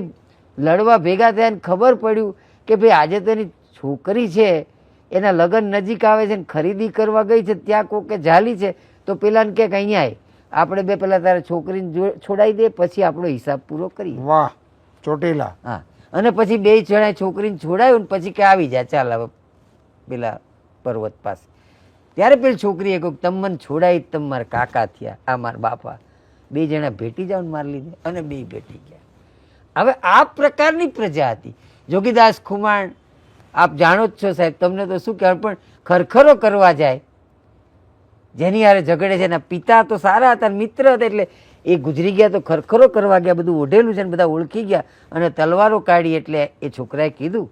લડવા ભેગા થયા, ખબર પડ્યું કે ભાઈ આજે તો એની છોકરી છે, એના લગ્ન નજીક આવે છે, ખરીદી કરવા ગઈ છે, ત્યાં કોકે ઝાલી છે, તો પેલાને કે અહીંયા આય, આપણે બે પેલા તારે છોકરીને છોડાઈ દે, પછી આપણો હિસાબ પૂરો કરીએ. વાહ, ચોટીલા. હા, અને પછી બે જણા છોકરીને છોડાયું, પછી કે આવી જાય, ચાલ હવે પેલા પર્વત પાસે. ત્યારે પેલી છોકરીએ કહ્યું તમે મને છોડાઈ, તમે મારા કાકા થયા, આ મારા બાપા. બે જણા ભેટી જાવ ને મારી લીધે, અને બે ભેટી ગયા. હવે આ પ્રકારની પ્રજા હતી. જોગીદાસ ખુમાણ આપ જાણો જ છો સાહેબ, તમને તો શું કહેવાય, પણ ખરખરો કરવા જાય, જેની હારે ઝઘડે છે. એના પિતા તો સારા હતા, મિત્ર હતા, એટલે એ ગુજરી ગયા તો ખરખરો કરવા ગયા, બધું ઓઢેલું છે ને બધા ઓળખી ગયા, અને તલવારો કાઢી. એટલે એ છોકરાએ કીધું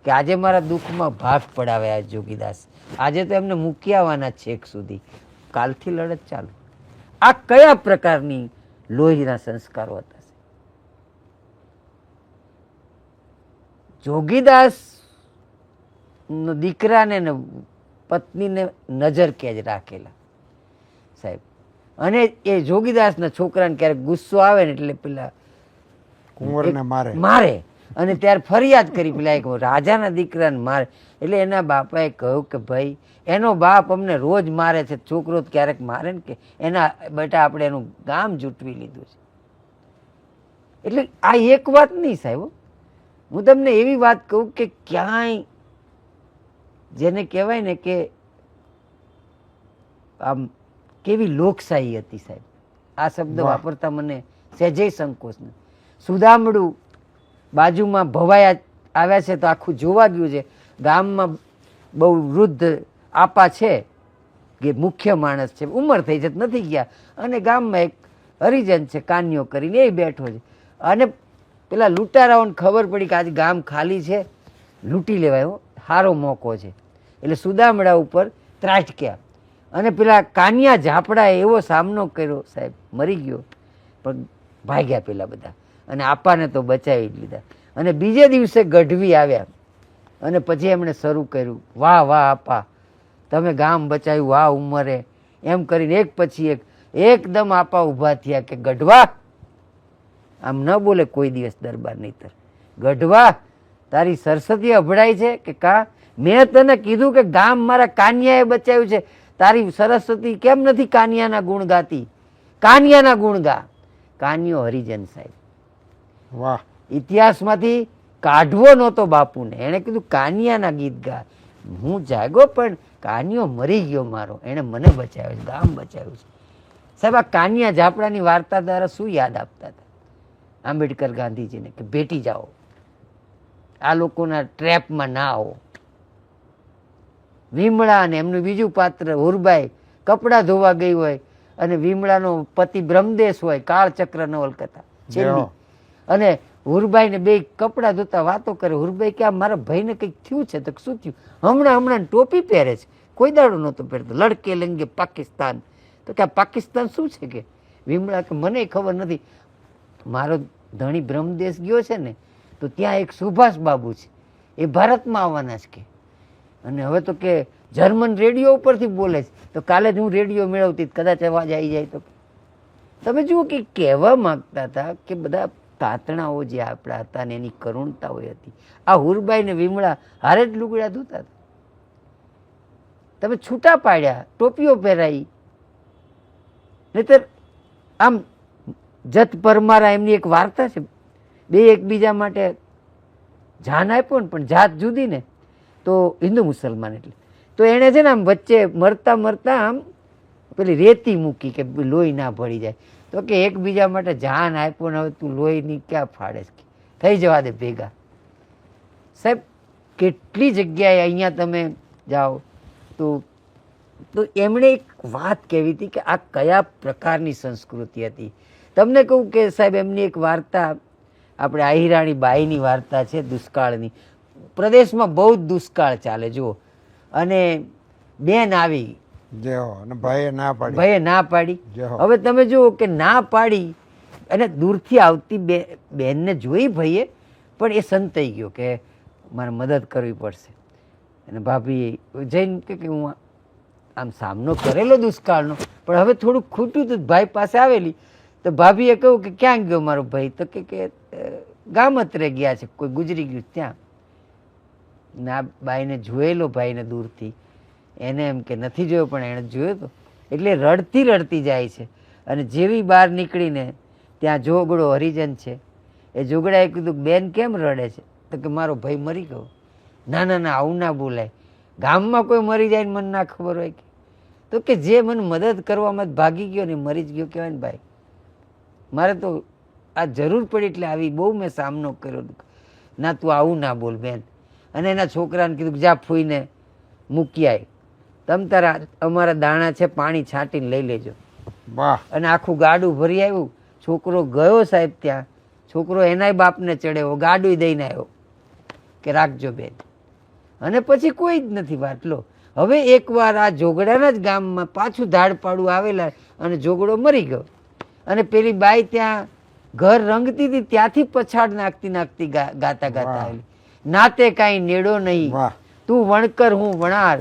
કે આજે મારા દુઃખમાં ભાગ પડાવ્યા જોગીદાસ, આજે તો એમને મૂકી આવવાના છેક સુધી, કાલથી લડત ચાલુ. આ કયા પ્રકારની લોહીના સંસ્કારો હતા? જોગીદાસ દીકરાને ને પત્નીને નજર કેદ રાખેલા સાહેબ. અને એ જોગીદાસના છોકરાને ક્યારેક ગુસ્સો આવે ને એટલે પેલા કુંવરને મારે, અને ત્યારે ફરિયાદ કરી પેલા એક રાજાના દીકરાને મારે. એટલે એના બાપાએ કહ્યું કે ભાઈ એનો બાપ અમને રોજ મારે છે, છોકરો ક્યારેક મારે ને, કે એના બેટા આપણે એનું ગામ જૂટવી લીધું છે. એટલે આ એક વાત નહીં સાહેબ, હું તમને એવી વાત કહું કે ક્યાંય જેને કહેવાય ને કે આમ કેવી લોકશાહી હતી સાહેબ. આ શબ્દ વાપરતા મને સહેજે સંકોચ નથી. સુદામડું બાજુમાં ભવાયા આવ્યા છે તો આખું જોવા ગયું છે. ગામમાં બહુ વૃદ્ધ આપા છે, કે મુખ્ય માણસ છે, ઉંમર થઈ છે નથી ગયા, અને ગામમાં એક હરિજન છે કાન્યો કરીને, એ બેઠો છે. અને પેલા લૂંટારાઓને ખબર પડી કે આજે ગામ ખાલી છે, લૂંટી લેવાય, સારો મોકો છે. એટલે સુદામડા ઉપર ત્રાટક્યા, અને પેલા કાનિયા ઝાપડાએ એવો સામનો કર્યો સાહેબ, મરી ગયો, પણ ભાગ્યા પેલા બધા, અને આપાને તો બચાવી જ લીધા. અને બીજે દિવસે ગઢવી આવ્યા, અને પછી એમણે શરૂ કર્યું, વાહ વાહ આપા, તમે ગામ બચાવ્યું, વાહ ઉંમરે, એમ કરીને એક પછી એક એકદમ આપા ઊભા થયા કે ગઢવા, આમ ન બોલે કોઈ દિવસ દરબાર નહીતર, ગઢવા તારી સરસ્વતી અભડાય છે કે કા? મેં તને કીધું કે ગામ મારા કાનિયાએ બચાવ્યું છે, તારી સરસ્વતી કેમ નથી કાનિયાના ગુણ ગાતી? કાનિયાના ગુણ ગા. કાનિયો હરિજન સાહેબ. વાહ, ઇતિહાસમાંથી કાઢવો નહોતો બાપુને, એણે કીધું કાનિયાના ગીત ગા. હું જાગો પણ કાનિયો મરી ગયો મારો, એણે મને બચાવ્યો છે, ગામ બચાવ્યું છે સાહેબ. આ કાનિયા ઝાપડાની વાર્તા દ્વારા શું યાદ આપતા હતા આંબેડકર ગાંધીજીને? કે ભેટી જાઓ, આ લોકોના ટ્રેપમાં ના આવો. વિમળા અને એમનું બીજું પાત્ર હુરબાઈ કપડાં ધોવા ગઈ હોય અને વિમળાનો પતિ બ્રહ્મદેશ હોય, કાળચક્ર નવલકથા છેલ્લી, અને હુરબાઈને બે કપડાં ધોતા વાતો કરે. હુરબાઈ કે આ મારા ભાઈને કંઈક થયું છે. તો શું થયું? હમણાં ટોપી પહેરે છે, કોઈ દાડો નહોતો પહેરતો. લડકે લંગે પાકિસ્તાન. તો કે આ પાકિસ્તાન શું છે? કે વિમળા કે મને ખબર નથી, મારો ધણી બ્રહ્મદેશ ગયો છે ને, તો ત્યાં એક સુભાષ બાબુ છે, એ ભારતમાં આવવાના છે કે, અને હવે તો કે જર્મન રેડિયો ઉપરથી બોલે છે, તો કાલે જ હું રેડિયો મેળવતી, કદાચ અવાજ આવી જાય તો. તમે જુઓ કે કહેવા માંગતા હતા કે બધા તાતણાઓ જે આપણા હતા ને એની કરુણતાઓ હતી. આ હુરબાઈ ને વિમળા હારે જ લુગડા ધોતા હતા. તમે છૂટા પાડ્યા, ટોપીઓ પહેરાઈ, નહીતર આમ જત પરમારા એમની એક વાર્તા છે, બે એકબીજા માટે જાન આપ્યો ને, પણ જાત જુદી ને, તો હિન્દુ મુસલમાન એટલે, તો એણે છે ને આમ વચ્ચે મરતા મરતા આમ પેલી રેતી મૂકી કે લોહી ના ભળી જાય. તો કે એકબીજા માટે જાન આપ્યો ને હવે તું લોહીની ક્યાં ફાડે છે, થઈ જવા દે ભેગા. સાહેબ કેટલી જગ્યાએ અહીંયા તમે જાઓ તો એમણે એક વાત કહેવી હતી કે આ કયા પ્રકારની સંસ્કૃતિ હતી. તમને કહું કે સાહેબ એમની એક વાર્તા, આપણે આહિરાણી બાઈની વાર્તા છે દુષ્કાળની. પ્રદેશમાં બહુ જ દુષ્કાળ ચાલે જુઓ, અને બેન આવી, ભાઈએ ના પાડી. હવે તમે જુઓ કે ના પાડી, અને દૂરથી આવતી બેનને જોઈ ભાઈએ, પણ એ સંતાઈ ગયો કે મારે મદદ કરવી પડશે. અને ભાભી જઈને કે હું આમ સામનો કરેલો દુષ્કાળનો, પણ હવે થોડુંક ખૂટ્યું હતું, ભાઈ પાસે આવેલી. તો ભાભીએ કહ્યું કે ક્યાં ગયો મારો ભાઈ? તો કે ગામત્રે ગયા છે, કોઈ ગુજરી ગયું ત્યાં. ના બાઈને જોયેલો ભાઈને દૂરથી, એને એમ કે નથી જોયો, પણ એણે જોયો તો, એટલે રડતી રડતી જાય છે. અને જેવી બહાર નીકળીને ત્યાં જોગડો હરિજન છે, એ જોગડાએ કીધું બેન કેમ રડે છે? તો કે મારો ભાઈ મરી ગયો. ના ના ના, આવું ના બોલાય, ગામમાં કોઈ મરી જાય ને મને ના ખબર હોય કે? તો કે જે મને મદદ કરવામાં ભાગી ગયો ને મરી જ ગયો કહેવાય ને ભાઈ. મારે તો આ જરૂર પડી એટલે આવી, બહુ મેં સામનો કર્યો. ના તું આવું ના બોલ બેન. અને એના છોકરાને કીધું જા ફૂઈને મૂકી આય, તમ તારા અમારા દાણા છે પાણી છાંટીને લઈ લેજો. અને આખું ગાડું ભરી આવ્યું. છોકરો ગયો સાહેબ ત્યાં, છોકરો એનાય બાપને ચડ્યો, ગાડું દઈને આવ્યો કે રાખજો બેન. અને પછી કોઈ જ નથી વાત. લો હવે એકવાર આ જોગડાના જ ગામમાં પાછું ધાડ પાડું આવેલા, અને જોગડો મરી ગયો. અને પેલી બાઈ ત્યાં ઘર રંગતી હતી, ત્યાંથી પછાડ નાખતી નાખતી ગાતા ગાતા આવેલી. નાતે કાંઈ નેડો નહીં, તું વણકર હું વણાર,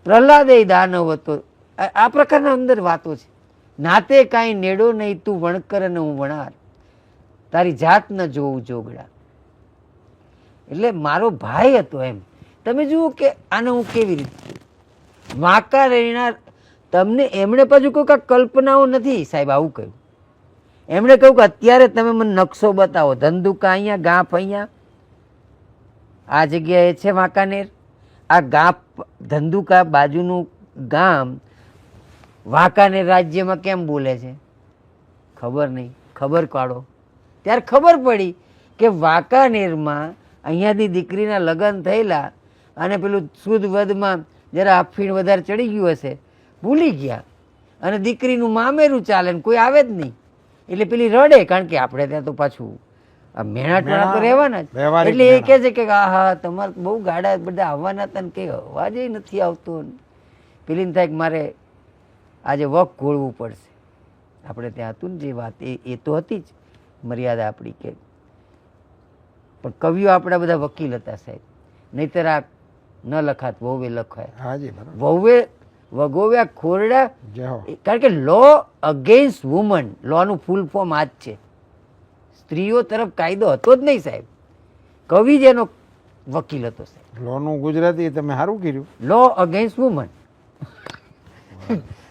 પ્રહલાદે દાનવ હતો. આ પ્રકારના અંદર વાતો છે. નાતે કાંઈ નેડો નહીં, તું વણકર અને હું વણાર, તારી જાત ન જોવું જોગડા. એટલે મારો ભાઈ હતો એમ. તમે જુઓ કે આને હું કેવી રીતે વાંકા રહેનાર, તમને એમણે પાછું કહ્યું કે કલ્પનાઓ નથી સાહેબ, આવું કહ્યું. એમણે કહ્યું કે અત્યારે તમે મને નકશો બતાવો, ધંધુકા અહીંયા, ગાંફ અહીંયા, આ જગ્યાએ છે વાંકાનેર, આ ગાંફ ધંધુકા બાજુનું ગામ વાંકાનેર રાજ્યમાં કેમ બોલે છે ખબર નહીં, ખબર કાઢો. ત્યારે ખબર પડી કે વાંકાનેરમાં અહીંયાથી દીકરીના લગ્ન થયેલા, અને પેલું શુદ્ધ વધમાં જરા અફીણ વધારે ચડી ગયું હશે, ભૂલી ગયા, અને દીકરીનું મામેરું ચાલે ને કોઈ આવે જ નહીં. એટલે પેલી રડે, કારણ કે આપણે ત્યાં તો પાછું આ મેણાટોણા તો રહેવાના જ. એટલે એ કહે છે કે હા હા તમારે બહુ ગાડા બધા આવવાના હતા ને કંઈ અવાજ નથી આવતો. પેલીને થાય કે મારે આજે વક ઘોળવું પડશે. આપણે ત્યાં હતું ને જે વાત, એ તો હતી જ મર્યાદા આપણી કે, પણ કવિઓ આપણા બધા વકીલ હતા સાહેબ, નહીતર આ ન લખાત. વહુએ લખાય, વહુએ વગોવ્યા ખોરડા, કારણ કે લો અગેન્સ્ટ વુમન, લો નું ફૂલ ફોર્મ આ જ છે. સ્ત્રીઓ તરફ કાયદો હતો જ નહીં સાહેબ. કવિ જ એનો વકીલ હતો સાહેબ. લો નું ગુજરાતી તમે સારું કર્યું, લો અગેન્સ્ટ વુમન.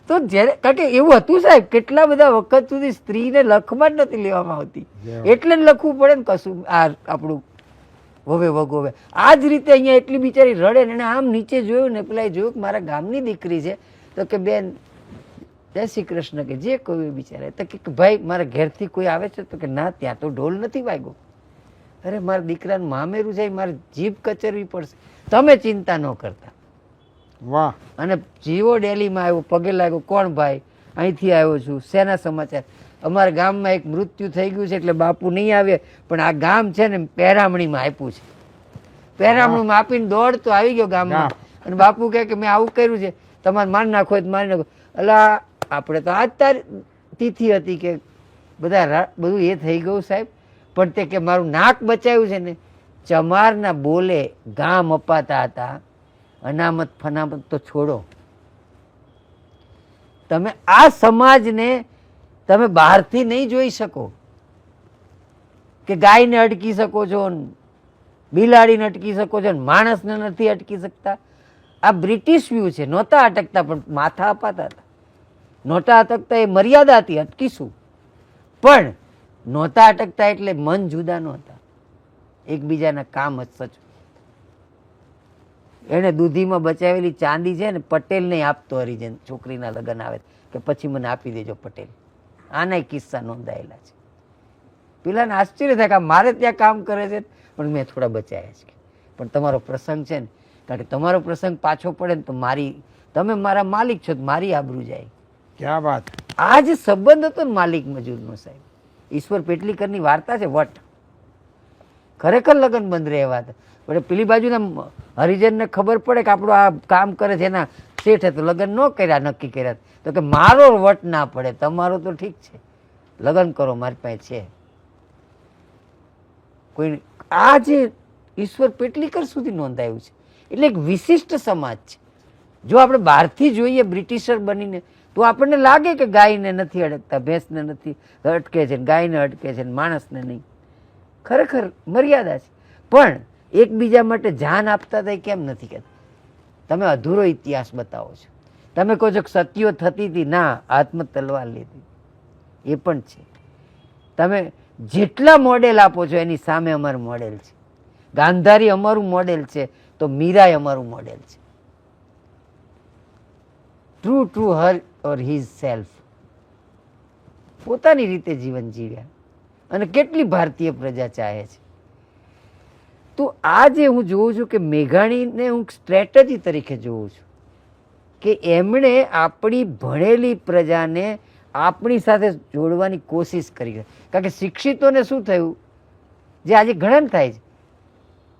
તો જ્યારે, કારણ કે એવું હતું સાહેબ, કેટલા બધા વખત સુધી સ્ત્રીને લખમાં જ નથી લેવામાં આવતી, એટલે જ લખવું પડે ને કશું આ આપણું વવે વગોવે. આ જ રીતે અહીંયા એટલી બિચારી રડે ને, એને આમ નીચે જોયું ને પેલા જોયું કે મારા ગામની દીકરી છે, તો કે બેન જય શ્રી કૃષ્ણ, કે જે કહ્યું એ બિચારે. તો કે ભાઈ મારા ઘેરથી કોઈ આવે છે? તો કે ના, ત્યાં તો ઢોલ નથી વાગ્યો. અરે મારા દીકરાનું મામેરું જાય, મારે જીભ કચરવી પડશે. તમે ચિંતા ન કરતા, વાહ. અને જીવો ડેલીમાં આવ્યો, પગે લાગ્યો, કોણ ભાઈ, અહીંથી આવ્યો છું, શેના સમાચાર, અમારા ગામમાં એક મૃત્યુ થઈ ગયું છે એટલે બાપુ નહીં આવે, પણ આ ગામ છે ને પહેરામણીમાં આપ્યું છે. પહેરામણીમાં આપીને દોડતો આવી ગયો ગામમાં, અને બાપુ કહે કે મેં આવું કર્યું છે, તમારે મારી નાખો હોય તો મારી નાખો. અલા આપણે તો આજ તારી તિથિ હતી કે બધા બધું એ થઈ ગયું સાહેબ, પણ તે કે મારું નાક બચાવ્યું છે ને. ચમારના બોલે ગામ અપાતા હતા, અનામત ફનામત તો છોડો. તમે આ સમાજને તમે બહારથી નહીં જોઈ શકો કે ગાયને અટકી શકો છો, બિલાડીને અટકી શકો છો, માણસને નથી અટકી શકતા. આ બ્રિટિશ વ્યૂ છે. નહોતા અટકતા પણ માથા અપાતા હતા. નહોતા અટકતા એ મર્યાદા હતી, અટકીશું, પણ નહોતા અટકતા એટલે મન જુદા નહોતા, એકબીજાના કામ જ સચ. એને દૂધીમાં બચાવેલી ચાંદી છે ને પટેલ નહીં આપતો હરિજન, છોકરીના લગ્ન આવે કે પછી મને આપી દેજો પટેલ. આના કિસ્સા નોંધાયેલા છે. પેલાને આશ્ચર્ય થાય કે મારે ત્યાં કામ કરે છે પણ મેં થોડા બચાયા છે. પણ તમારો પ્રસંગ છે ને, કારણ કે તમારો પ્રસંગ પાછો પડે ને તો તમે મારા માલિક છો, મારી આબરૂ જાય. ક્યાં વાત. આ જે સંબંધ હતો ને માલિક મજૂરનો સાહેબ, ઈશ્વર પેટલીકરની વાર્તા છે વટ. ખરેખર લગ્ન બંધ રહેવા હતા, પણ પેલી બાજુના હરિજનને ખબર પડે કે આપણું આ કામ કરે છે એના શેઠે, તો લગ્ન ન કર્યા, નક્કી કર્યા તો કે મારો વટ ના પડે, તમારો તો ઠીક છે, લગ્ન કરો, મારી પાસે છે કોઈ. આ જે ઈશ્વર પેટલીકર સુધી નોંધાયું છે. એટલે એક વિશિષ્ટ સમાજ છે. જો આપણે બહારથી જોઈએ બ્રિટિશર બનીને તો આપણને લાગે કે ગાયને નથી અડકતા, ભેંસને નથી અટકે છે, ગાયને અટકે છે, માણસને નહીં. ખરેખર મર્યાદા છે, પણ એકબીજા માટે જાન આપતા હતા કેમ નથી કહેતા? તમે અધૂરો ઇતિહાસ બતાવો છો. તમે કહો છો કે સતીઓ થતી હતી, ના, હાથમાં તલવાર લીધી, એ પણ છે. તમે જેટલા મોડેલ આપો છો એની સામે અમારું મોડેલ છે. ગાંધારી અમારું મોડેલ છે તો મીરાય અમારું મોડેલ છે. ટ્રુ હર ઓર હિઝ સેલ્ફ, પોતાની રીતે જીવન જીવ્યા. અને કેટલી ભારતીય પ્રજા ચાહે છે. તો આજે હું જોઉં છું કે મેઘાણીને હું સ્ટ્રેટેજી તરીકે જોઉં છું કે એમણે આપણી ભણેલી પ્રજાને આપણી સાથે જોડવાની કોશિશ કરી. કારણ કે શિક્ષિતોને શું થયું, જે આજે ઘણા થાય છે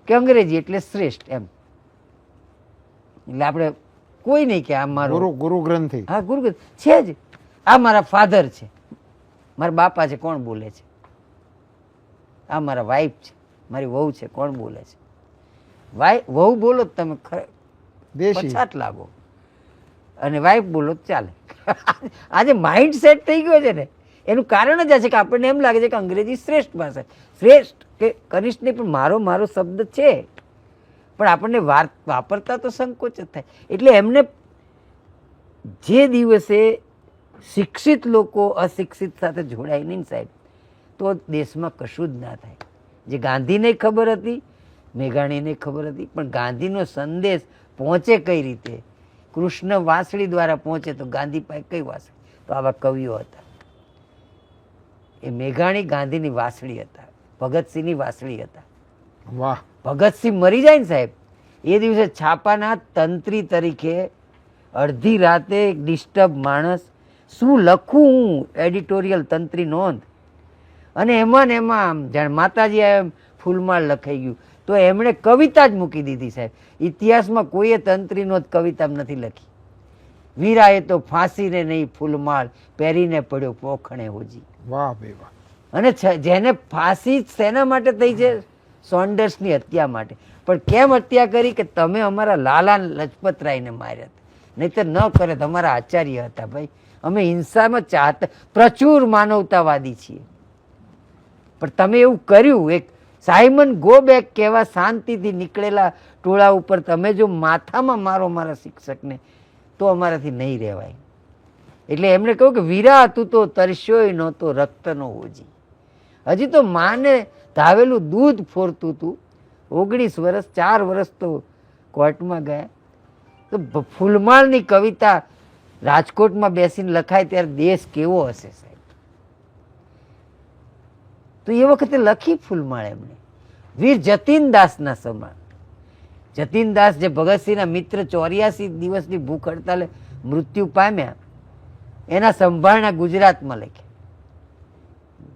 કે અંગ્રેજી એટલે શ્રેષ્ઠ એમ, એટલે આપણે કોઈ નહીં કે આ મારો ગુરુ ગ્રંથિ, હા ગુરુ છે જ, આ મારા ફાધર છે, મારા બાપા છે, કોણ બોલે છે, આ મારા વાઈફ છે, મારી વહુ છે, કોણ બોલે છે. વહુ બોલો તમે પછાત લાગો, અને વાઈફ બોલો ચાલે. આજે માઇન્ડ સેટ થઈ ગયો છે ને, એનું કારણ જ આ છે કે આપણને એમ લાગે છે કે અંગ્રેજી શ્રેષ્ઠ ભાષા, શ્રેષ્ઠ કે કનિષ્ઠ નહીં, પણ મારો શબ્દ છે, પણ આપણને વાપરતા તો સંકોચ જ થાય. એટલે એમને જે દિવસે શિક્ષિત લોકો અશિક્ષિત સાથે જોડાય નહીં સાહેબ, તો દેશમાં કશું જ ના થાય. જે ગાંધીને ખબર હતી, મેઘાણીને ખબર હતી, પણ ગાંધીનો સંદેશ પહોંચે કઈ રીતે? કૃષ્ણ વાંસળી દ્વારા પહોંચે તો ગાંધી પાસે કઈ વાંસળી? તો આવા કવિઓ હતા. એ મેઘાણી ગાંધીની વાંસળી હતા, ભગતસિંહની વાંસળી હતા. વાહ. ભગતસિંહ મરી જાય ને સાહેબ, એ દિવસે છાપાના તંત્રી તરીકે અડધી રાતે એક ડિસ્ટર્બ માણસ, શું લખું હું, એડિટોરિયલ તંત્રી નોંધ, અને એમાં ને એમાં જાણે માતાજી એમ ફૂલમાળ લખાઈ ગયું, તો એમણે કવિતા જ મૂકી દીધી સાહેબ. ઇતિહાસમાં કોઈએ તંત્રી નોંધ કવિતા નથી લખી. વીરાએ તો ફાંસીને નહીં ફૂલમાળ પહેરીને પડ્યો પોખણે હોજી. વાહ બે વાહ. અને જેને ફાંસી શેના માટે થઈ છે? સોન્ડર્સની હત્યા માટે. પણ કેમ હત્યા કરી? કે તમે અમારા લાલા લજપતરાયને માર્યા હતા, નહીતર ન કરે. તમારા આચાર્ય હતા ભાઈ. અમે હિંસામાં ચાહતા, પ્રચુર માનવતાવાદી છીએ, પણ તમે એવું કર્યું. એક સાયમન ગો બેક કહેવા શાંતિથી નીકળેલા ટોળા ઉપર તમે જો માથામાં મારો મારા શિક્ષકને, તો અમારાથી નહીં રહેવાય. એટલે એમણે કહ્યું કે વીરા તું તો તરસ્યોય નહોતો રક્તનો હોજી, હજી તો માને ધાવેલું દૂધ ફોરતું તું. 19 વર્ષ 4 વર્ષ તો કોર્ટમાં ગયા. તો ફૂલમાળની કવિતા રાજકોટમાં બેસીને લખાય ત્યારે દેશ કેવો હશે સાહેબ? તો એ વખતે લખી ફૂલમાળ એમણે, વીર જતીન દાસના સમાન. જતીનદાસ જે ભગતસિંહના મિત્ર 84 દિવસની ભૂખ હડતાલે મૃત્યુ પામ્યા, એના સંભાળના ગુજરાતમાં લખ્યા,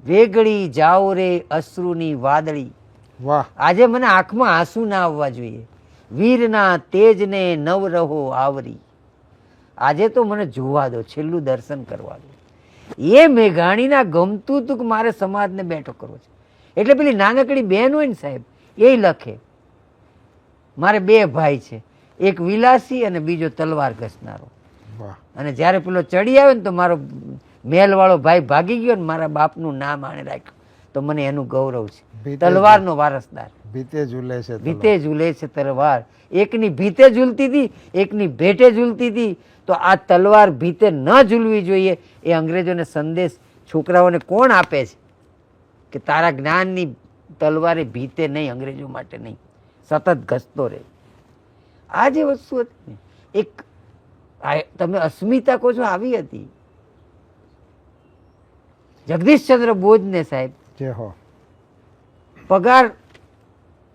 વેગળી જાઓ રે અશ્રુની વાદળી. વાહ. આજે મને આંખમાં આંસુ ના આવવા જોઈએ, વીરના તેજને નવ રહો આવરી. આજે તો મને જોવા દો, છેલ્લું દર્શન કરવા દો. એ મેઘાણીના ગમતું હતું કે મારે સમાજને બેઠો કરવો છે. એટલે પેલી નાનકડી બહેન હોય ને સાહેબ, એ લખે, મારે 2 ભાઈ છે, એક વિલાસી અને બીજો તલવાર ઘસનારો. વાહ. અને જ્યારે પેલો ચડી આવ્યો ને તો મારો મેલવાળો ભાઈ ભાગી ગયો ને મારા બાપનું નામ આણે રાખ્યું, તો મને એનું ગૌરવ છે. ભીતે તલવારનો વારસદાર. ભીતે ઝૂલે છે ભીતે ઝૂલે છે તલવાર. એકની ભીતે ઝૂલતી હતી, એકની ભેટે ઝૂલતી હતી. તો આ તલવાર ભીતે ન ઝૂલવી જોઈએ, એ અંગ્રેજોને સંદેશ છોકરાઓને કોણ આપે છે કે તારા જ્ઞાનની તલવારે ભીતે નહીં, અંગ્રેજો માટે નહીં, સતત ઘસતો રહે. આ જે વસ્તુ હતી ને, એક તમે અસ્મિતા કહો છો, આવી હતી. જગદીશચંદ્ર બોઝને સાહેબ જે હો. પગાર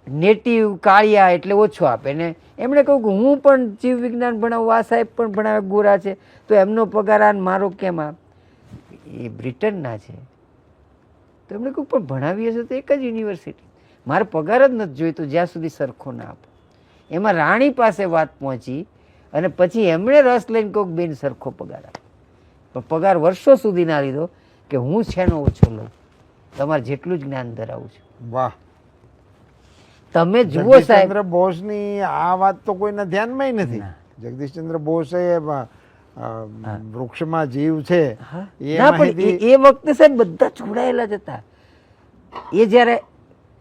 નેટિવ કાળિયા એટલે ઓછો આપે ને એમણે કહ્યું કે હું પણ જીવ વિજ્ઞાન ભણાવું, આ સાહેબ પણ ભણાવે, ગોરા છે, તો એમનો પગાર આ મારો કેમ આપ? એ બ્રિટનના છે. તો એમણે કહ્યું પણ ભણાવી હશે તો એક જ યુનિવર્સિટી, મારે પગાર જ નથી જોઈતો જ્યાં સુધી સરખો ના આપો. એમાં રાણી પાસે વાત પહોંચી અને પછી એમણે રસ લઈને કહ્યું બેન સરખો પગાર આપો. પણ પગાર વર્ષો સુધી ના લીધો કે હું શેનો ઓછો લઉં, તમારે જેટલું જ જ્ઞાન ધરાવું છું. વાહ. તમે જુઓ સાહેબ, જગદીશચંદ્ર બોઝની આ વાત તો કોઈના ધ્યાનમાં નથી. ના. જગદીશચંદ્ર બોઝે વૃક્ષમાં જીવ છે હા. એ ના, પણ માહિતી એ વખતે સાહેબ બધા જોડાયેલા જ હતા. એ જ્યારે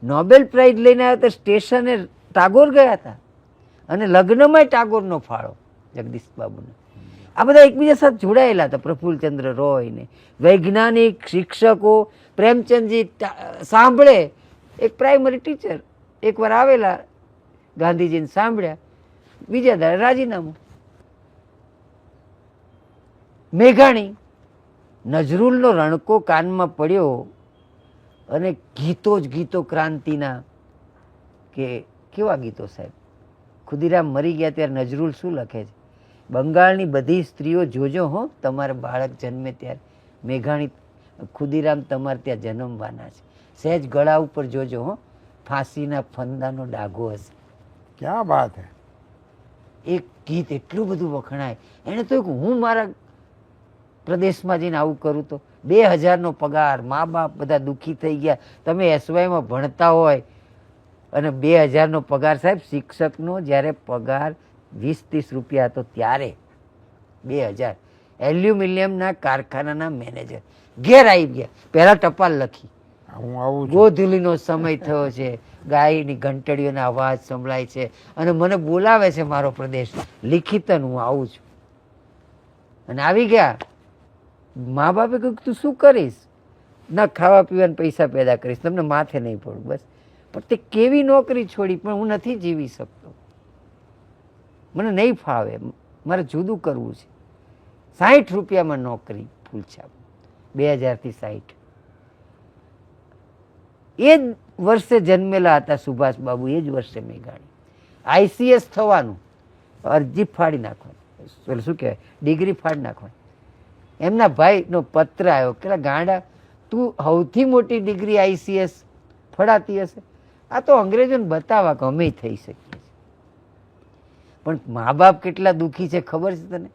નોબેલ પ્રાઇઝ લઈને આવ્યા તો સ્ટેશને ટાગોર ગયા હતા અને લગ્નમાં ટાગોરનો ફાળો જગદીશ બાબુને. આ બધા એકબીજા સાથે જોડાયેલા હતા. પ્રફુલ્લચંદ્ર રોય ને વૈજ્ઞાનિક, શિક્ષકો, પ્રેમચંદજી સાંભળે. એક પ્રાઇમરી ટીચર એકવાર આવેલા, ગાંધીજીને સાંભળ્યા, બીજા દાડે રાજીનામું. મેઘાણી, નજરુલનો રણકો કાનમાં પડ્યો અને ગીતો જ ગીતો ક્રાંતિના. કે કેવા ગીતો સાહેબ! ખુદીરામ મરી ગયા ત્યારે નજરુલ શું લખે છે? બંગાળની બધી સ્ત્રીઓ જોજો હો, તમારે બાળક જન્મે ત્યારે મેઘાણી ખુદીરામ તમારે ત્યાં જન્મવાના છે. સહેજ ગળા ઉપર જોજો હો, ફાંસીના ફંદાનો ડાઘો હશે. ક્યાં વાત હે. એક ગીત એટલું બધું વખણાય. એણે તો હું મારા પ્રદેશમાં જઈને આવું કરું તો 2000નો પગાર, મા બાપ બધા દુઃખી થઈ ગયા. તમે એસવાયમાં ભણતા હોય અને 2000નો પગાર સાહેબ, શિક્ષકનો જ્યારે પગાર 20-30 રૂપિયા હતો ત્યારે 2000. એલ્યુમિનિયમના કારખાનાના મેનેજર ઘેર આવી ગયા, પહેલા ટપાલ લખી, હું આવું છું. ગોધૂલીનો સમય થયો છે, ગાયની ઘંટડીઓના અવાજ સંભળાય છે અને મને બોલાવે છે મારો પ્રદેશ, લિખિતન હું આવું છું. અને આવી ગયા. મા બાપે કહ્યું તું શું કરીશ? ના, ખાવા પીવાના પૈસા પેદા કરીશ, તમને માથે નહીં પડું બસ. પણ તે કેવી નોકરી છોડી? પણ હું નથી જીવી શકતો, મને નહીં ફાવે, મારે જુદું કરવું છે. 60 રૂપિયામાં નોકરી, ફૂલછાપ, 2000થી 60. એ જ વર્ષે જન્મેલા હતા સુભાષ બાબુ, એ જ વર્ષે મેઘાણી. ICS થવાનું, અરજી ફાડી નાખવાની, શું કહેવાય, ડિગ્રી ફાડી નાખવાની. એમના ભાઈનો પત્ર આવ્યો કે ગાંડા, તું સૌથી મોટી ડિગ્રી ICS ફળાતી હશે, આ તો અંગ્રેજોને બતાવવા કે અમે થઈ શકીએ છીએ. પણ મા બાપ કેટલા દુઃખી છે ખબર છે તને?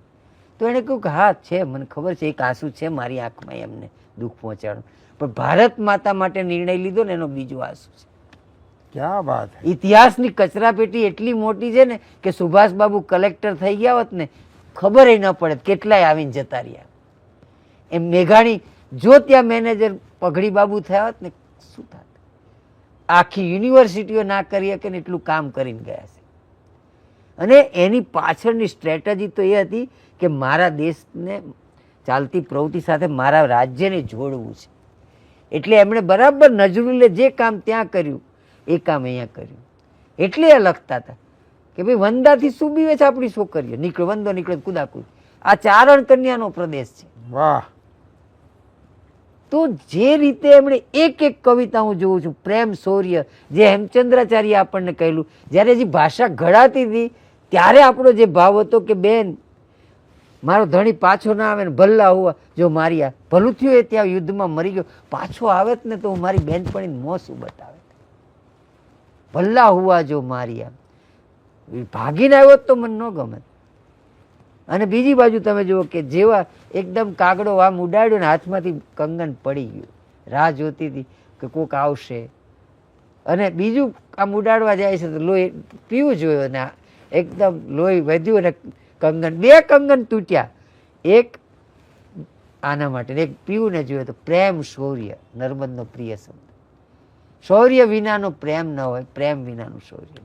તો એણે કહ્યું કે હા છે, મને ખબર છે, એક આંસુ છે મારી આંખમાં એમને દુઃખ પહોંચાડવું. પણ ભારત માતા માટે નિર્ણય લીધો ને એનો બીજો આંસુ છે. ક્યાં વાત હે. ઇતિહાસની કચરાપેટી એટલી મોટી છે ને કે સુભાષ બાબુ કલેક્ટર થઈ ગયા હોત ને ખબર ન પડે, કેટલાય આવીને જતા રહ્યા. એમ મેઘાણી જો ત્યાં મેનેજર પગડી બાબુ થયા હોત ને શું થાત? આખી યુનિવર્સિટીઓ ના કરી શકે ને એટલું કામ કરીને ગયા છે. અને એની પાછળની સ્ટ્રેટેજી તો એ હતી કે મારા દેશને ચાલતી પ્રવૃત્તિ સાથે મારા રાજ્યને જોડવું છે. એટલે એમણે બરાબર નજરુલે જે કામ ત્યાં કર્યું એ કામ અહીંયા કર્યું. એટલે એ લખતા હતા કે ભાઈ વંદાથી શું બીવે છે આપણી છોકરીઓ, નીકળો વંદો નીકળે કુદાકુદ. આ ચારણ કન્યાનો પ્રદેશ છે. વાહ. તો જે રીતે એમણે એક એક કવિતા હું જોઉં છું, પ્રેમ શૌર્ય, જે હેમચંદ્રાચાર્ય આપણને કહેલું, જ્યારે જે ભાષા ઘડાતી હતી ત્યારે આપણો જે ભાવ હતો કે બેન મારો ધણી પાછો ના આવે ને ભલ્લા હુઆ જો માર્યા, ભલું થયું એ ત્યાં યુદ્ધમાં મરી ગયો, પાછો આવે ને તો હું મારી બેનપણીને મોં શું બતાવે, ભલ્લા હુઆ જો માર્યા, ભાગીને આવ્યો તો મને ન ગમે. અને બીજી બાજુ તમે જુઓ કે જેવા એકદમ કાગડો આમ ઉડાડ્યો ને હાથમાંથી કંગન પડી ગયું, રાહ જોતી હતી કે કોક આવશે, અને બીજું આમ ઉડાડવા જાય છે તો લોહી પીવું જોયું ને એકદમ લોહી વધ્યું અને કંગન, બે કંગન તૂટ્યા, એક આના માટે એક પીવું ને જોયું તો પ્રેમ શૌર્ય, નર્મદનો પ્રિય શબ્દ. શૌર્ય વિનાનો પ્રેમ ન હોય, પ્રેમ વિનાનું શૌર્ય.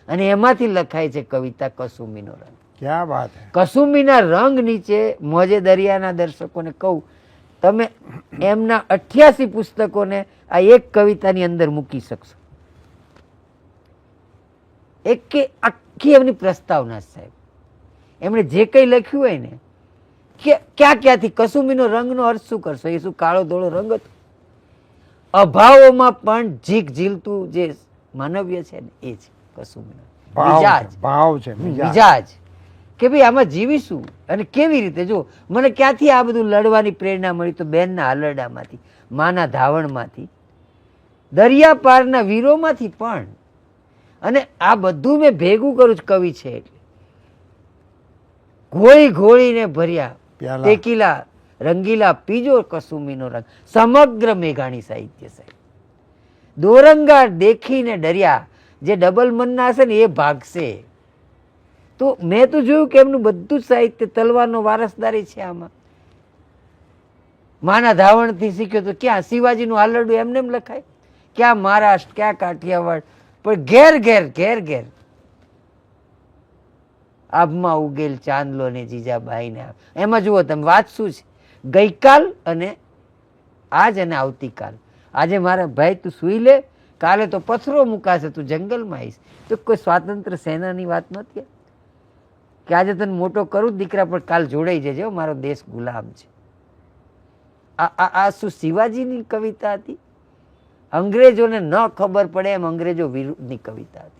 અને એમાંથી લખાય છે કવિતા કસુંબીનો રંગ. ક્યાં વાત હે. કસુંબીના રંગ નીચે મોજે દરિયાના દર્શકોને કહું, તમે એમના 88 પુસ્તકોને આ એક કવિતાની અંદર મૂકી શકશો. એક કે આખી એમની પ્રસ્તાવના સાહેબ, એમણે જે કંઈ લખ્યું હોય ને કે ક્યાંથી કસુંબીનો રંગનો અર્થ શું કરશો, એ શું કાળો ધોળો રંગ હતો? અભાવોમાં પણ ઝીક ઝીલતું જે માનવ્ય છે ને એ છે કસુંબીનો મિજાજ. ભાવ છે મિજાજ કે ભાઈ આમાં જીવીશું અને કેવી રીતે. જો મને ક્યાંથી આ બધું લડવાની પ્રેરણા મળી તો બેનના હાલરડામાંથી, માના ધાવણમાંથી, દરિયા પારના વીરોમાંથી પણ. અને આ બધું મેં ભેગું કરું છું કવિ છે એટલે. ઘોળી ઘોળીને ભર્યા ટેકીલા રંગીલા પીજો કસુંબીનો રંગ, સમગ્ર મેઘાણી સાહિત્ય સાહેબ. દોરંગા દેખીને ડર્યા, જે ડબલ મનના હશે ને એ ભાગશે. તો મેં તો જોયું કે એમનું બધું જ સાહિત્ય તલવારનો વારસદારી છે આમાં. માના ધાવણથી શીખ્યો તો ક્યાં શિવાજીનું હાલરડું એમને એમ લખાય, ક્યાં મહારાષ્ટ્ર, ક્યાં કાઠિયાવાડ, પણ ઘેર ઘેર ઘેર ઘેર આભમાં ઉગેલ ચાંદલો ને જીજાબાઈને. એમાં જુઓ તમે વાત શું છે, ગઈકાલ અને આજ અને આવતીકાલ. આજે મારા ભાઈ તું સુઈ લે, કાલે તો પથરો મુકાશે, તું જંગલમાં આવીશ. તો કોઈ સ્વાતંત્ર્ય સેનાની વાત નથી કે આજે તને મોટો કરું દીકરા, પણ કાલ જોડાઈ જજે, મારો દેશ ગુલામ છે. આ શું શિવાજીની કવિતા હતી? અંગ્રેજોને ન ખબર પડે એમ અંગ્રેજો વિરુદ્ધની કવિતા હતી.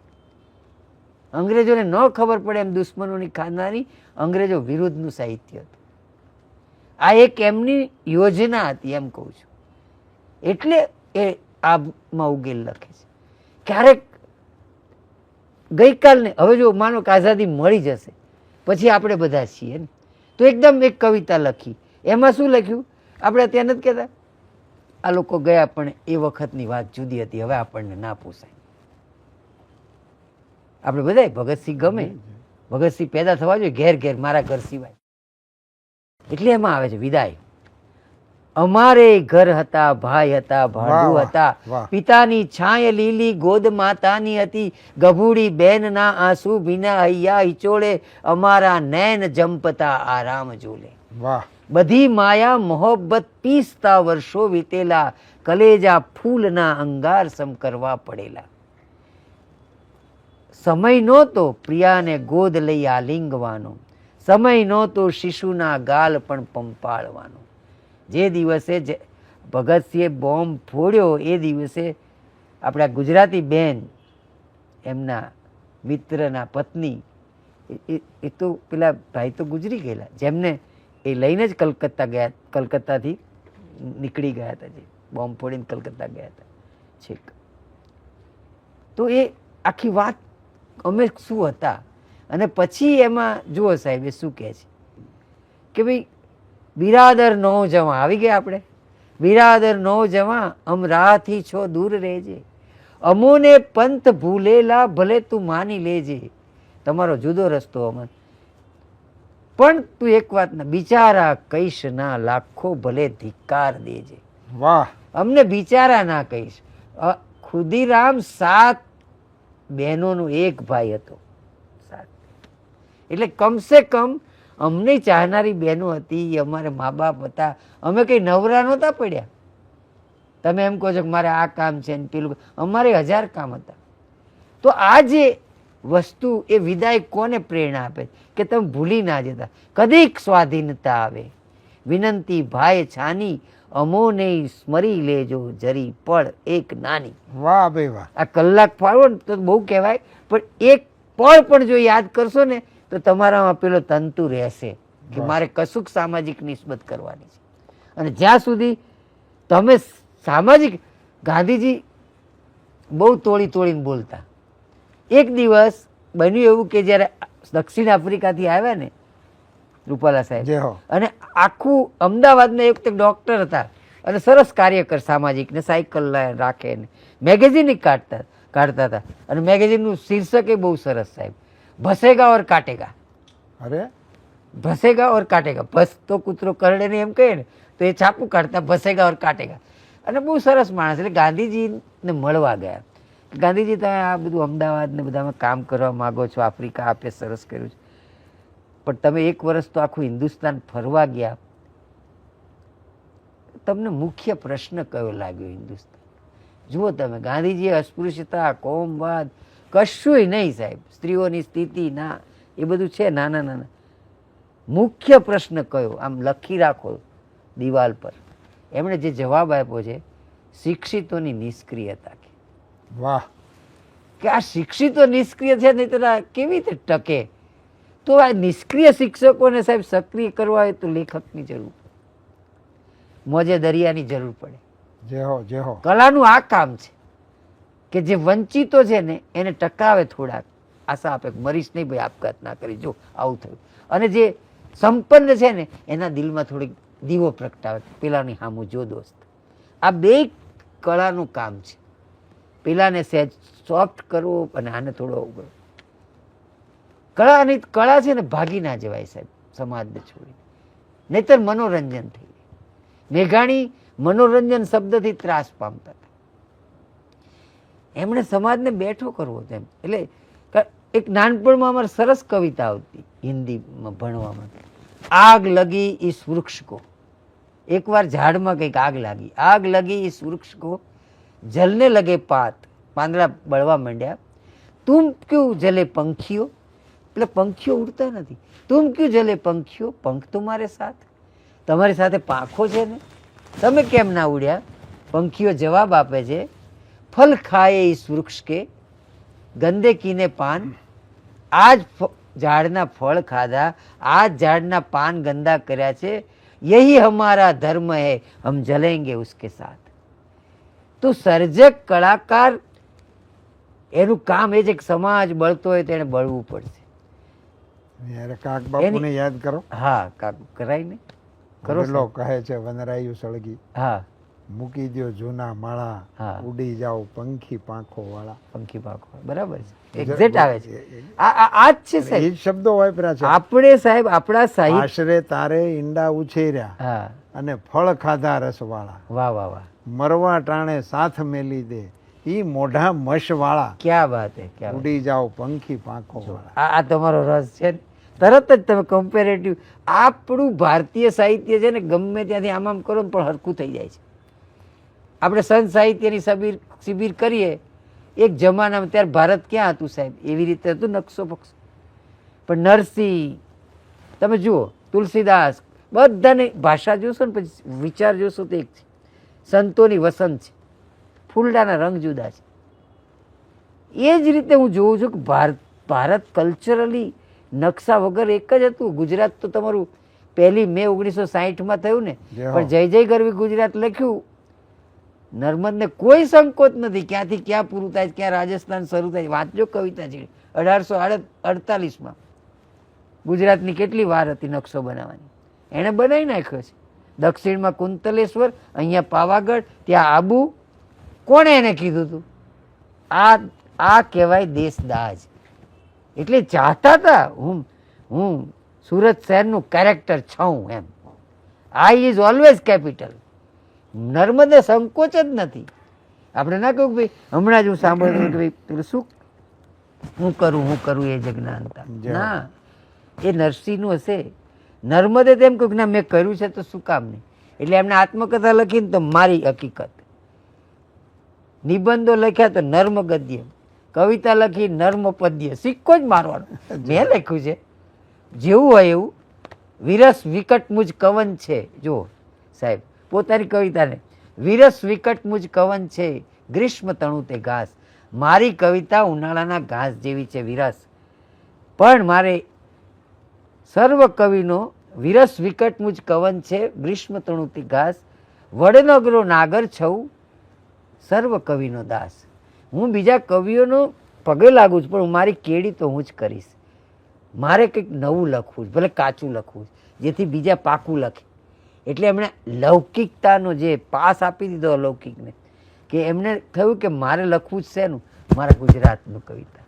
અંગ્રેજોને ન ખબર પડે એમ દુશ્મનોની ખાનદાની અંગ્રેજો વિરુદ્ધનું સાહિત્ય હતું. આ એક એમની યોજના હતી એમ કહું છું. એટલે એ આબમાં ઉગેલ લખે છે. ક્યારેક ગઈકાલને, હવે જો માનો કે આઝાદી મળી જશે પછી આપણે બધા છીએ ને, તો એકદમ એક કવિતા લખી. એમાં શું લખ્યું? આપણે ત્યાં નથી કહેતા આ લોકો ગયા પણ એ વખતની વાત જુદી હતી, હવે આપણને ના પોસાય. આપણે બધા ભગતસિંહ ગમે, ભગતસિંહ પેદા થવા જોઈએ ઘેર ઘેર, મારા ઘર સિવાય. એટલે એમાં આવે છે વિદાય. અમારે ઘર હતા, ભાઈ હતા, ભાંડુ હતા, પિતાની છાંય લીલી ગોદ માતાની હતી, ગભૂડી બેનના આંસુ ભીના હૈયા હિચોળે, અમારા નૈન જંપતા આરામ ઝૂલે. વાહ. બધી માયા મોહબ્બત પીસતા વર્ષો વીતેલા, કલેજા ફૂલના અંગાર સમ કરવા પડેલા. સમય નહોતો પ્રિયાને ગોદ લઈ આલિંગવાનો, સમય નહોતો શિશુના ગાલ પણ પંપાળવાનો. જે દિવસે ભગતસિંહે બોમ્બ ફોડ્યો એ દિવસે આપણા ગુજરાતી બેન, એમના મિત્રના પત્ની, એ તો પેલા ભાઈ તો ગુજરી ગયેલા, જેમને એ લઈને જ કલકત્તા ગયા, કલકત્તાથી નીકળી ગયા હતા, જે બોમ્બ ફોડીને કલકત્તા ગયા હતા છેક. તો એ આખી વાત અમે શું હતા. અને પછી એમાં જુઓ સાહેબ એ શું કહે છે કે ભાઈ બિરાદર નૌજવાં આવી ગયા આપણે, બિરાદર નૌજવાં અમ રાહથી છો દૂર રહેજે, અમોને પંથ ભૂલેલા ભલે તું માની લેજે, તમારો જુદો રસ્તો અમન, પણ તું એક વાત ના બિચારા કહીશ ના, લાખો ભલે ધિક્કાર દેજે. વાહ. અમને બિચારા ના કહીશ. ખુદીરામ 7 બહેનોનો એક ભાઈ હતો. એટલે કમસે કમ અમને ચાહનારી બહેનો હતી, અમારે મા બાપ હતા, અમે કઈ નવરા નહોતા પડ્યા. તમે એમ કહો છો કે મારે આ કામ છે ને પેલું, અમારે 1000 કામ હતા. તો આ જે વસ્તુ એ વિદાય કોને પ્રેરણા આપે કે તમે ભૂલી ના જતા, કદીક સ્વાધીનતા આવે, વિનંતી ભાઈ છાની, અમોને સ્મરી લેજો જરી પળ એક નાની. વાહ ભાઈ વાહ. આ કલાક ફાળવો ને તો બહુ કહેવાય, પણ એક પળ પણ જો યાદ કરશો ને તો તમારામાં પેલો તંતુ રહેશે કે મારે કશુંક સામાજિક નિસ્બત કરવાની છે. અને જ્યાં સુધી તમે સામાજિક, ગાંધીજી બહુ તોડીને બોલતા. એક દિવસ બન્યું એવું કે જ્યારે દક્ષિણ આફ્રિકાથી આવ્યા ને રૂપાલા સાહેબ, જે હો. અને આખું અમદાવાદના એક ડૉક્ટર હતા અને સરસ કાર્ય કર સામાજિક ને, સાયકલ રાખે ને મેગેઝિન કાઢતા હતા. અને મેગેઝિનનું શીર્ષક એ બહુ સરસ સાહેબ, ભસેગા ઓર કાટેગા. અરે ભસેગા ઓર કાટેગા, ભસ તો કૂતરો કરડે ને એમ કહે ને, તો એ છાપું કાઢતા ભસેગા ઓર કાટેગા. અને બહુ સરસ માણસ. એટલે ગાંધીજીને મળવા ગયા. ગાંધીજી, તમે આ બધું અમદાવાદ ને બધામાં કામ કરવા માગો છો, આફ્રિકા આપે સરસ કર્યું છે, પણ તમે એક વર્ષ તો આખું હિન્દુસ્તાન ફરવા ગયા, તમને મુખ્ય પ્રશ્ન કયો લાગ્યો હિન્દુસ્તાન? જુઓ તમે, ગાંધીજીએ અસ્પૃશ્યતા, કોમવાદ કશુંય નહીં સાહેબ, સ્ત્રીઓની સ્થિતિ ના, એ બધું છે નાના નાના. મુખ્ય પ્રશ્ન કયો આમ લખી રાખો દિવાલ પર. એમણે જે જવાબ આપ્યો છે, શિક્ષિતોની નિષ્ક્રિયતા. વાહ. કે આ શિક્ષિતો નિષ્ક્રિય છે નહીં તો કેવી રીતે ટકે? તો આ નિષ્ક્રિય શિક્ષકોને સાહેબ સક્રિય કરવા હોય તો લેખકની જરૂર પડે, મોજે દરિયાની જરૂર પડે. જે હો જે હો. કલાનું આ કામ છે કે જે વંચિતો છે ને એને ટકાવે, થોડાક આશા આપે, મરીશ નહીં ભાઈ, આપઘાત ના કરી, જો આવું થયું. અને જે સંપન્ન છે ને એના દિલમાં થોડીક દીવો પ્રગટાવે, પેલાની સામું જો દોસ્ત. આ બે કળાનું કામ છે. પેલાને સહેજ સોફ્ટ કરવો અને આને થોડો ઉગડવો. કળાની કળા છે ને ભાગી ના જવાય સાહેબ સમાજને છોડી, નહીતર મનોરંજન થઈ જાય. મેઘાણી મનોરંજન શબ્દથી ત્રાસ પામતા હતા. એમણે સમાજને બેઠો કરવો તેમ. એટલે એક નાનપણમાં અમારે સરસ કવિતા આવતી હિન્દીમાં ભણવામાં, આગ લગી ઇસ વૃક્ષ કો. એકવાર ઝાડમાં કંઈક આગ લાગી, આગ લગી ઇસ વૃક્ષ કો, જલને લગે પાત, પાંદડા બળવા માંડ્યા. તુમ ક્યું જલે પંખીઓ, એટલે પંખીઓ ઉડતા નથી. તુમ ક્યું જલે પંખીઓ, પંખ તુમારે સાથ, તમારી સાથે પાંખો છે ને, તમે કેમ ના ઉડ્યા? પંખીઓ જવાબ આપે છે, ફલ ખાએ ઇસ વૃક્ષ કે, ગંદે કીને પાન. આજ ઝાડના ફળ ખાધા, આજ ઝાડના પાન ગંદા કર્યા છે, યહી હમારા ધર્મ હૈ, હમ જલેંગે ઉસકે સાથ. તો સર્જક કલાકાર એનું કામ એ છે કે સમાજ બળતો હોય તો એને બળવું પડશે. કાક બાપુને યાદ કરો. હા, કાક કરાય ને, કરો. વડલો કહે છે વનરાયું સળગી, હા, મૂકી દ્યો જૂના માળા, હા, ઉડી જાઓ પંખી પાંખો વાળા. પંખી પાંખો, બરાબર છે, એક્ઝેક્ટ આવે છે. આ જ છે સાહેબ, એ જ શબ્દો વાપર્યા છે. આપણે સાહેબ આપણા સાહિત્ય, આશરે તારે ઈંડા ઉછેર્યા, હા, અને ફળ ખાધા રસવાળા, વાહ વાહ વાહ, મરવા ટાણે સાથ મેલી દે, ઈ મોઢા મશ વાળા, ક્યાં વાત હે, ક્યાં વાત. ઉડી જાઓ પંખી પાંખો વાળા. આ તમારો રસ છે ને. તરત જ તમે કમ્પેરેટિવ, આપણું ભારતીય સાહિત્ય છે ને ગમે ત્યાંથી આમ આમ કરો ને પણ હરખું થઈ જાય છે. આપણે સંત સાહિત્યની શિબિર કરીએ એક જમાનામાં, ત્યારે ભારત ક્યાં હતું સાહેબ? એવી રીતે હતું નકશો પક્ષ. પણ નરસિંહ, તમે જુઓ તુલસીદાસ, બધાની ભાષા જોશો ને પછી વિચાર જોશો તો એક છે. સંતોની વસંત છે, ફૂલડાના રંગ જુદા છે. એ જ રીતે હું જોઉં છું કે ભારત કલ્ચરલી નકશા વગર એક જ હતું. ગુજરાત તો તમારું 1 મે 1960માં થયું ને, પણ જય જય ગરવી ગુજરાત લખ્યું. નર્મદને કોઈ સંકોચ નથી, ક્યાંથી ક્યાં પૂરું થાય, ક્યાં રાજસ્થાન શરૂ થાય. વાંચજો કવિતા છે 1848માં. ગુજરાતની કેટલી વાર હતી નકશો બનાવવાની, એણે બનાવી નાખ્યો છે. દક્ષિણમાં કુંતલેશ્વર, અહીંયા પાવાગઢ, ત્યાં આબુ. કોણે એને કીધું હતું? આ કહેવાય દેશદાજ. એટલે ચાહતા હતા હું સુરત શહેરનું કેરેક્ટર છું એમ. I is always capital. નર્મદે સંકોચ જ નથી. આપણે ના કહ્યું ભાઈ હમણાં જ હું સાંભળ્યું કે ભાઈ પેલું શું હું કરું એ જજ્ઞાનતા. ના, એ નરસિંહનું હશે. નર્મદે તેમ કહ્યું ના મેં કર્યું છે તો શું કામ નહીં. એટલે એમને આત્મકથા લખીને તો મારી હકીકત, નિબંધો લખ્યા તો નર્મ ગદ્ય, કવિતા લખી નર્મ પદ્ય, સિક્કો જ મારવાનો. મેં લખ્યું છે, જેવું હોય એવું. વિરસ વિકટ મુજ કવન છે. જો સાહેબ પોતાની કવિતાને, વિરસ વિકટ મુજ કવન છે, ગ્રીષ્મ તણુ તે ઘાસ. મારી કવિતા ઉનાળાના ઘાસ જેવી છે વિરસ, પણ મારે સર્વ કવિનો વિરસ વિકટ મુજ કવન છે, ગ્રીષ્મ તણુ તે ઘાસ. વડનગરો નાગર છઉ, સર્વ કવિનો દાસ. હું બીજા કવિઓનો પગે લાગુ છું, પણ મારી કેડી તો હું જ કરીશ. મારે કંઈક નવું લખવું છે, ભલે કાચું લખવું છે, જેથી બીજા પાકું લખે. એટલે એમણે લૌકિકતાનો જે પાસ આપી દીધો અલૌકિકને, કે એમને થયું કે મારે લખવું જ છે એનું, મારા ગુજરાતનું કવિતા.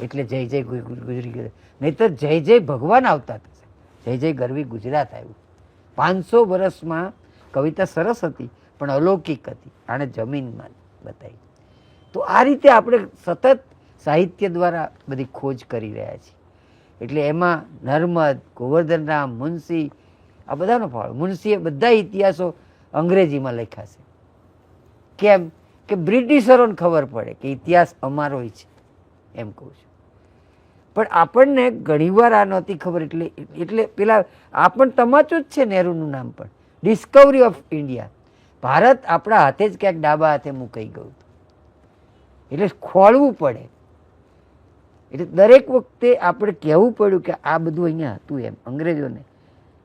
એટલે જય જય ગુજરી ગયો, નહીં તો જય જય ભગવાન આવતા હતા. જય જય ગરવી ગુજરાત આવ્યું. 500 વર્ષમાં કવિતા સરસ હતી, પણ અલૌકિક હતી. આણે જમીનમાં બતાવી. તો આ રીતે આપણે સતત સાહિત્ય દ્વારા બધી ખોજ કરી રહ્યા છીએ. એટલે એમાં નર્મદ, ગોવર્ધનરામ, મુનશી, આ બધાનો ફાળો. મુનશીએ બધા ઇતિહાસો અંગ્રેજીમાં લખ્યા છે. કેમ કે બ્રિટિશરોને ખબર પડે કે ઇતિહાસ અમારો છે, એમ કહું છું. પણ આપણને ઘણીવાર આ નહોતી ખબર. એટલે પેલા આ પણ તમાચું જ છે નહેરુનું નામ પણ, ડિસ્કવરી ઓફ ઇન્ડિયા. ભારત આપણા હાથે જ ક્યાંક ડાબા હાથે મુકાઈ ગયું. એટલે ખોળવું પડે. એટલે દરેક વખતે આપણે કહેવું પડ્યું કે આ બધું અહીંયા હતું એમ અંગ્રેજોને,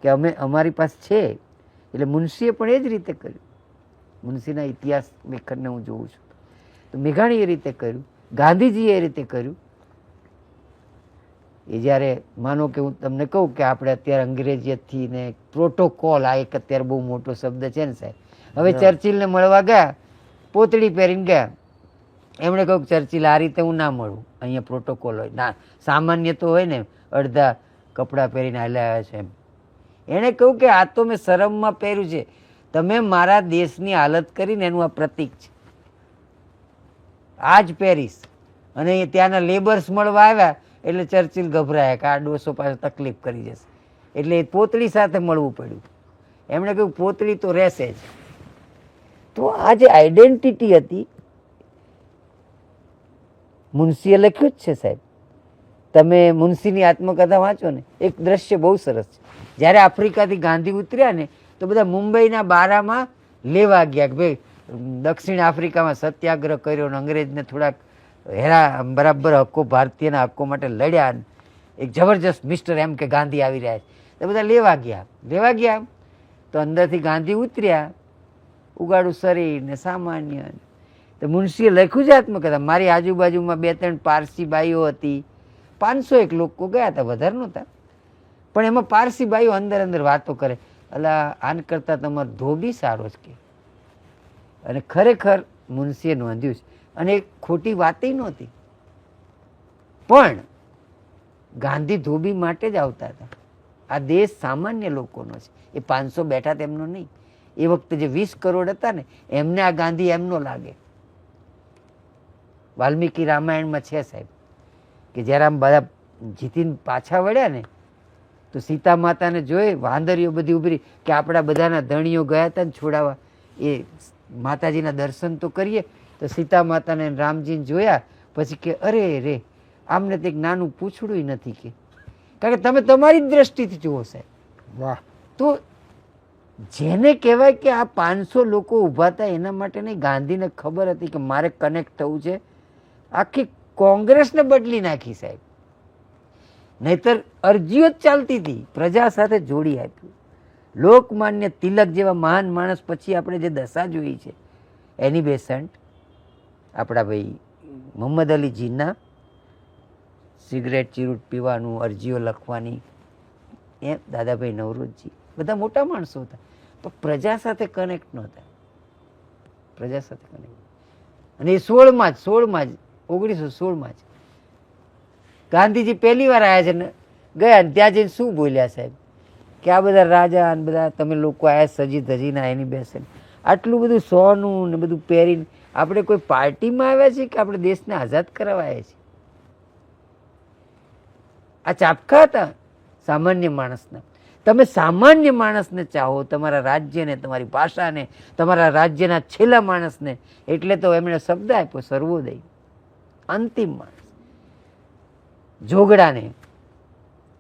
કે અમે અમારી પાસે છે. એટલે મુનશીએ પણ એ જ રીતે કર્યું. મુનશીના ઇતિહાસ લેખનને હું જોઉં છું તો મેઘાણીએ એ રીતે કર્યું, ગાંધીજીએ એ રીતે કર્યું. એ જ્યારે માનો કે હું તમને કહું કે આપણે અત્યારે અંગ્રેજીથી ને પ્રોટોકોલ, આ એક અત્યારે બહુ મોટો શબ્દ છે ને સાહેબ. હવે ચર્ચિલને મળવા ગયા, પોતળી પહેરીને ગયા. એમણે કહ્યું ચર્ચિલ આ રીતે હું ના મળું, અહીંયા પ્રોટોકોલ હોય ના, સામાન્ય તો હોય ને, અડધા કપડાં પહેરીને હાલ્યા આવ્યા છે એમ. એણે કહ્યું કે આ તો મેં શરમમાં પહેર્યું છે, તમે મારા દેશની હાલત કરીને એનું આ પ્રતીક છે, આ જ પહેરીશ. અને ત્યાંના લેબર્સ મળવા આવ્યા એટલે ચર્ચિલ ગભરાયા કે આ ડોસો પાસે તકલીફ કરી જશે, એટલે પોતળી સાથે મળવું પડ્યું. એમણે કહ્યું પોતળી તો રહેશે જ. તો આ જે આઈડેન્ટિટી હતી, મુનશીએ લખ્યું જ છે સાહેબ. તમે મુનશીની આત્મકથા વાંચો ને, એક દ્રશ્ય બહુ સરસ છે. જ્યારે આફ્રિકાથી ગાંધી ઉતર્યા ને તો બધા મુંબઈના બારામાં લેવા ગયા કે ભાઈ દક્ષિણ આફ્રિકામાં સત્યાગ્રહ કર્યો ને અંગ્રેજને થોડાક બરાબર હક્કો, ભારતીયના હક્કો માટે લડ્યા. એક જબરજસ્ત મિસ્ટર એમ કે ગાંધી આવી રહ્યા છે, તો બધા લેવા ગયા. તો અંદરથી ગાંધી ઉતર્યા, ઉગાડું શરીર ને સામાન્ય. તો મુનશીએ લખ્યું છે આત્મકથા, મારી આજુબાજુમાં 2-3 પારસી બાઈઓ હતી, 501 લોકો ગયા હતા, વધારે નહોતા. પણ એમાં પારસી બાઈઓ અંદર વાતો કરે, અલા આન કરતાં તમારો ધોબી સારો જ કે. અને ખરેખર મુનશીએ નોંધ્યું છે, અને એક ખોટી વાત નહોતી. પણ ગાંધી ધોબી માટે જ આવતા હતા. આ દેશ સામાન્ય લોકોનો છે, એ 500 બેઠા તેમનો નહીં. એ વખતે જે 20 કરોડ હતા ને, એમને આ ગાંધી એમનો લાગે. વાલ્મીકી રામાયણમાં છે સાહેબ, કે જ્યારે આમ બધા જીતીને પાછા વળ્યા ને, તો સીતા માતાને જોઈ વાંદરીઓ બધી ઉભરી કે આપણા બધાના ધણીઓ ગયા હતા ને છોડાવવા, એ માતાજીના દર્શન તો કરીએ. તો સીતા માતાને રામજીને જોયા પછી કે અરે રે, આમને તો એક નાનું પૂછડું નથી કે, કારણ કે તમે તમારી જ દ્રષ્ટિથી જુઓ સાહેબ. વાહ. તો જેને કહેવાય કે આ 500 લોકો ઊભા હતા એના માટે નહીં, ગાંધીને ખબર હતી કે મારે કનેક્ટ થવું છે. આખી કોંગ્રેસને બદલી નાખી સાહેબ. નહીતર અરજીઓ જ ચાલતી હતી, પ્રજા સાથે જોડી આપ્યું. લોકમાન્ય તિલક જેવા મહાન માણસ પછી આપણે જે દશા જોઈ છે, એની બેસન્ટ આપણા ભાઈ મોહમ્મદ અલી જીન્ના, સિગરેટ ચીરૂટ પીવાનું, અરજીઓ લખવાની, એમ દાદાભાઈ નવરોજજી, બધા મોટા માણસો હતા, પણ પ્રજા સાથે કનેક્ટ નહોતા. પ્રજા સાથે કનેક્ટ. અને એ 16માં જ 1916માં જ ગાંધીજી પહેલી વાર આવ્યા છે ને ગયા, ત્યાં જઈને શું બોલ્યા સાહેબ, કે આ બધા રાજા અને બધા તમે લોકો આવ્યા સજી ધજીના એની બેસે, આટલું બધું સોનું ને બધું પહેરીને આપણે કોઈ પાર્ટીમાં આવ્યા છીએ કે આપણે દેશને આઝાદ કરાવવા આવ્યા છીએ? આ ચાપકા હતા સામાન્ય માણસના. તમે સામાન્ય માણસને ચાહો, તમારા રાજ્યને, તમારી ભાષાને, તમારા રાજ્યના છેલ્લા માણસને, એટલે તો એમણે શબ્દ આપ્યો સર્વોદય, અંતિમ માણસ. જોગડાને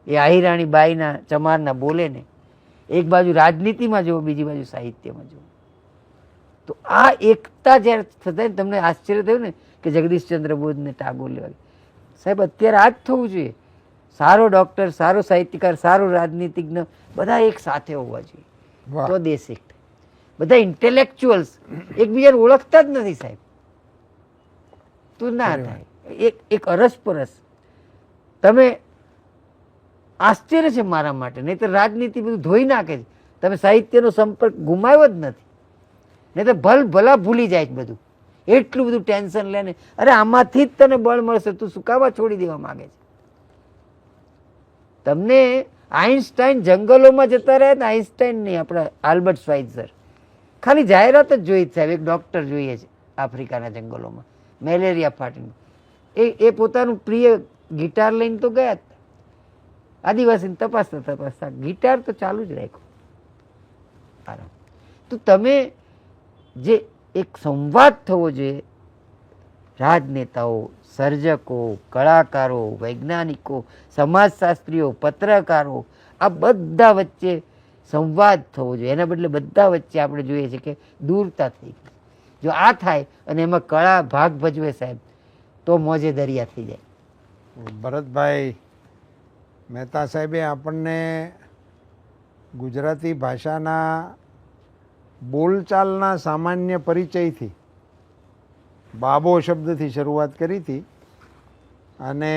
એ આહિરાણી બાઈના ચમારના બોલે ને, એક બાજુ રાજનીતિમાં જુઓ, બીજી બાજુ સાહિત્યમાં જુઓ. તો આ એકતા જ્યારે થતા ને તમને આશ્ચર્ય થયું ને કે જગદીશચંદ્ર બોઝ ને ટાગોર લેવા, સાહેબ અત્યારે આ જ થવું જોઈએ. સારો ડૉક્ટર, સારો સાહિત્યકાર, સારો રાજનીતિજ્ઞ બધા એક સાથે હોવા જોઈએ, વાહ. તો દેશ એક થાય. બધા ઇન્ટેલેક્ચ્યુઅલ્સ એકબીજાને ઓળખતા જ નથી સાહેબ, તો ના થાય. એક અરસપરસ તમે આશ્ચર્ય છે મારા માટે, નહીં તો રાજનીતિ બધું ધોઈ નાખે છે. તમે સાહિત્યનો સંપર્ક ગુમાવ્યો જ નથી, નહીં તો ભલા ભૂલી જાય છે બધું. એટલું બધું ટેન્શન લે ને, અરે આમાંથી જ તને બળ મળશે, તું સુકાવા છોડી દેવા માંગે છે. તમને આઈન્સ્ટાઈન જંગલોમાં જતા રહ્યા ને, આઈન્સ્ટાઈન નહીં, આપણા આલ્બર્ટ સ્વાઇત્ઝર, ખાલી જાહેરાત જ જોઈ સાહેબ, એક ડૉક્ટર જોઈએ છે આફ્રિકાના જંગલોમાં, મેલેરિયા ફાટીને. એ પોતાનું પ્રિય ગિટાર લઈને તો ગયા જ, આદિવાસીને તપાસતા તપાસતા ગિટાર તો ચાલુ જ રાખ્યો આરામ. તો તમે જે એક સંવાદ થવો જોઈએ, રાજનેતાઓ, સર્જકો, કલાકારો, વૈજ્ઞાનિકો, સમાજશાસ્ત્રીઓ, પત્રકારો, આ બધા વચ્ચે સંવાદ થવો જોઈએ. એના બદલે બધા વચ્ચે આપણે જોઈએ છે કે દૂરતા થઈ ગઈ. જો આ થાય અને એમાં કળા ભાગ ભજવે સાહેબ, તો મોજે દરિયા થઈ જાય. ભરતભાઈ મહેતા સાહેબે આપણને ગુજરાતી ભાષાના બોલચાલના સામાન્ય પરિચયથી બાબો શબ્દથી શરૂઆત કરી હતી અને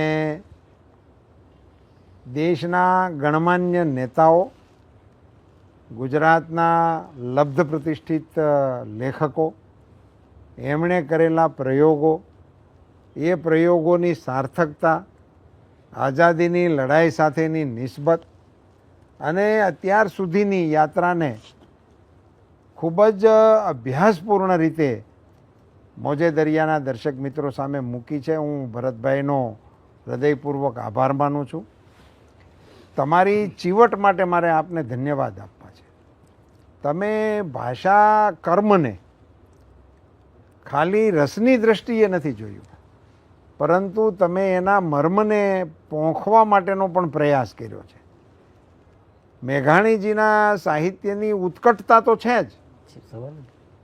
દેશના ગણમાન્ય નેતાઓ, ગુજરાતના લબ્ધ પ્રતિષ્ઠિત લેખકો, એમણે કરેલા પ્રયોગો, એ પ્રયોગોની સાર્થકતા, આઝાદીની લડાઈ સાથેની નિસ્બત અને અત્યાર સુધીની યાત્રાને ખૂબ જ અભ્યાસપૂર્ણ રીતે મોજે દરિયાના દર્શક મિત્રો સામે મૂકી છે. હું ભરતભાઈનો હૃદયપૂર્વક આભાર માનું છું. તમારી ચીવટ માટે મારે આપને ધન્યવાદ આપવા છે. તમે ભાષા કર્મને ખાલી રસની દ્રષ્ટિએ નથી જોયું, પરંતુ તમે એના મર્મને પોંખવા માટેનો પણ પ્રયાસ કર્યો છે. મેઘાણીજીના સાહિત્યની ઉત્કટતા તો છે જ,